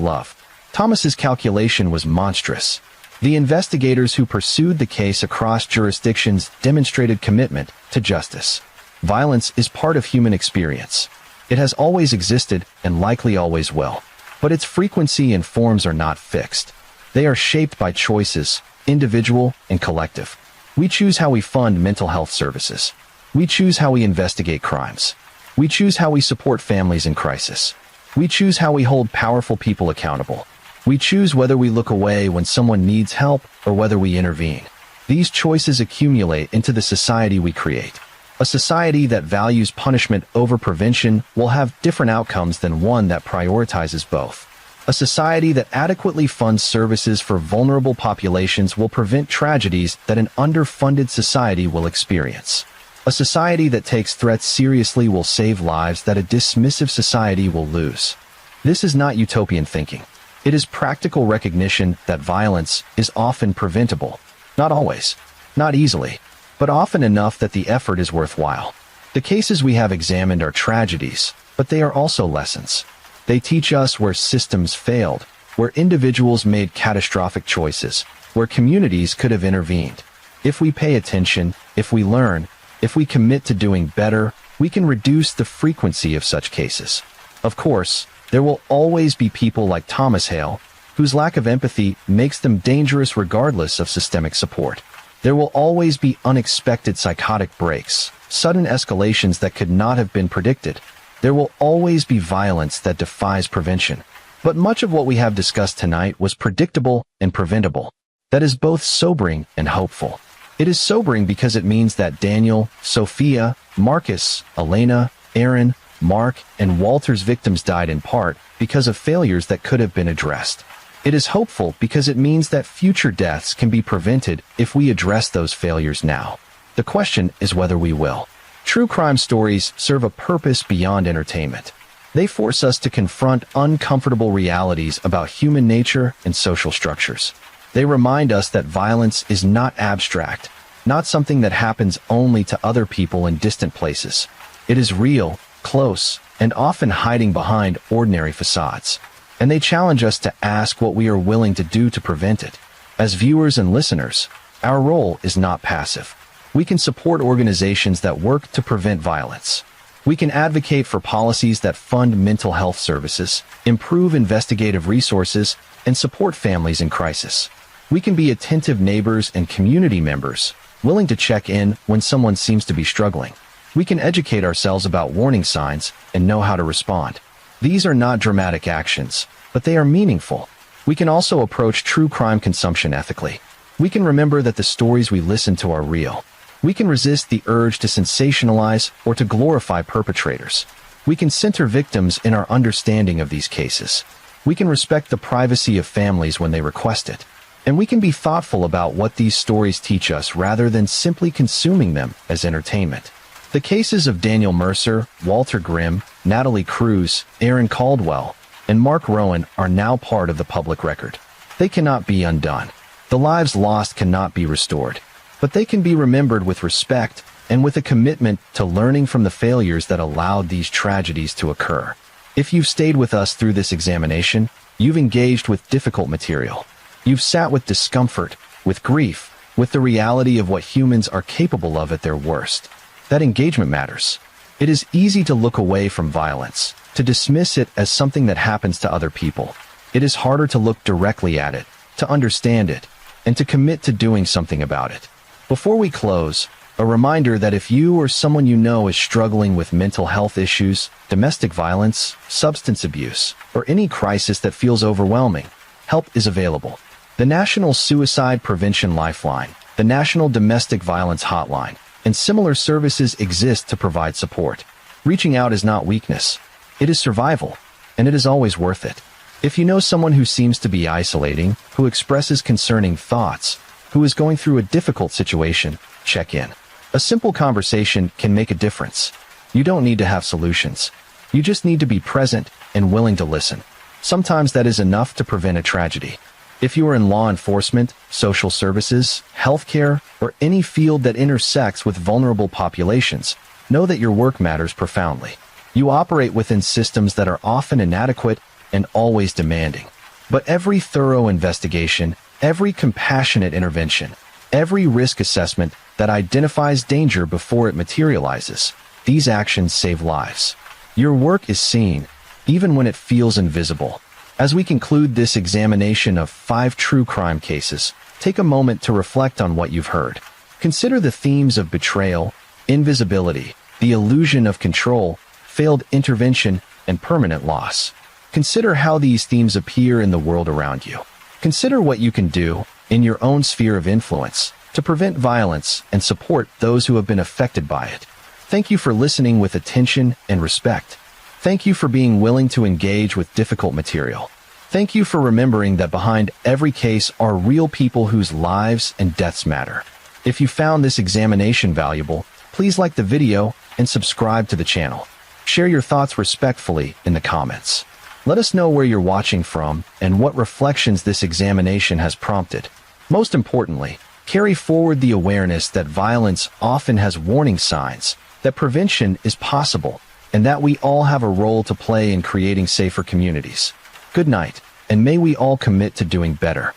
love. Thomas's calculation was monstrous. The investigators who pursued the case across jurisdictions demonstrated commitment to justice. Violence is part of human experience. It has always existed and likely always will. But its frequency and forms are not fixed. They are shaped by choices, individual and collective. We choose how we fund mental health services. We choose how we investigate crimes. We choose how we support families in crisis. We choose how we hold powerful people accountable. We choose whether we look away when someone needs help or whether we intervene. These choices accumulate into the society we create. A society that values punishment over prevention will have different outcomes than one that prioritizes both. A society that adequately funds services for vulnerable populations will prevent tragedies that an underfunded society will experience. A society that takes threats seriously will save lives that a dismissive society will lose. This is not utopian thinking. It is practical recognition that violence is often preventable. Not always, not easily, but often enough that the effort is worthwhile. The cases we have examined are tragedies, but they are also lessons. They teach us where systems failed, where individuals made catastrophic choices, where communities could have intervened. If we pay attention, if we learn, if we commit to doing better, we can reduce the frequency of such cases. Of course, there will always be people like Thomas Hale, whose lack of empathy makes them dangerous regardless of systemic support. There will always be unexpected psychotic breaks, sudden escalations that could not have been predicted. There will always be violence that defies prevention. But much of what we have discussed tonight was predictable and preventable. That is both sobering and hopeful. It is sobering because it means that Daniel, Sophia, Marcus, Elena, Aaron, Mark, and Walter's victims died in part because of failures that could have been addressed. It is hopeful because it means that future deaths can be prevented if we address those failures now. The question is whether we will. True crime stories serve a purpose beyond entertainment. They force us to confront uncomfortable realities about human nature and social structures. They remind us that violence is not abstract, not something that happens only to other people in distant places. It is real, close, and often hiding behind ordinary facades. And they challenge us to ask what we are willing to do to prevent it. As viewers and listeners, our role is not passive. We can support organizations that work to prevent violence. We can advocate for policies that fund mental health services, improve investigative resources, and support families in crisis. We can be attentive neighbors and community members, willing to check in when someone seems to be struggling. We can educate ourselves about warning signs and know how to respond. These are not dramatic actions, but they are meaningful. We can also approach true crime consumption ethically. We can remember that the stories we listen to are real. We can resist the urge to sensationalize or to glorify perpetrators. We can center victims in our understanding of these cases. We can respect the privacy of families when they request it. And we can be thoughtful about what these stories teach us rather than simply consuming them as entertainment. The cases of Daniel Mercer, Walter Grimm, Natalie Cruz, Aaron Caldwell, and Mark Rowan are now part of the public record. They cannot be undone. The lives lost cannot be restored. But they can be remembered with respect and with a commitment to learning from the failures that allowed these tragedies to occur. If you've stayed with us through this examination, you've engaged with difficult material. You've sat with discomfort, with grief, with the reality of what humans are capable of at their worst. That engagement matters. It is easy to look away from violence, to dismiss it as something that happens to other people. It is harder to look directly at it, to understand it, and to commit to doing something about it. Before we close, a reminder that if you or someone you know is struggling with mental health issues, domestic violence, substance abuse, or any crisis that feels overwhelming, help is available. The National Suicide Prevention Lifeline, the National Domestic Violence Hotline, and similar services exist to provide support. Reaching out is not weakness. It is survival, and it is always worth it. If you know someone who seems to be isolating, who expresses concerning thoughts, who is going through a difficult situation, check in. A simple conversation can make a difference. You don't need to have solutions. You just need to be present and willing to listen. Sometimes that is enough to prevent a tragedy. If you are in law enforcement, social services, healthcare, or any field that intersects with vulnerable populations, know that your work matters profoundly. You operate within systems that are often inadequate and always demanding. But every thorough investigation, every compassionate intervention, every risk assessment that identifies danger before it materializes, these actions save lives. Your work is seen, even when it feels invisible. As we conclude this examination of 5 true crime cases, take a moment to reflect on what you've heard. Consider the themes of betrayal, invisibility, the illusion of control, failed intervention, and permanent loss. Consider how these themes appear in the world around you. Consider what you can do, in your own sphere of influence, to prevent violence and support those who have been affected by it. Thank you for listening with attention and respect. Thank you for being willing to engage with difficult material. Thank you for remembering that behind every case are real people whose lives and deaths matter. If you found this examination valuable, please like the video and subscribe to the channel. Share your thoughts respectfully in the comments. Let us know where you're watching from and what reflections this examination has prompted. Most importantly, carry forward the awareness that violence often has warning signs, that prevention is possible, and that we all have a role to play in creating safer communities. Good night, and may we all commit to doing better.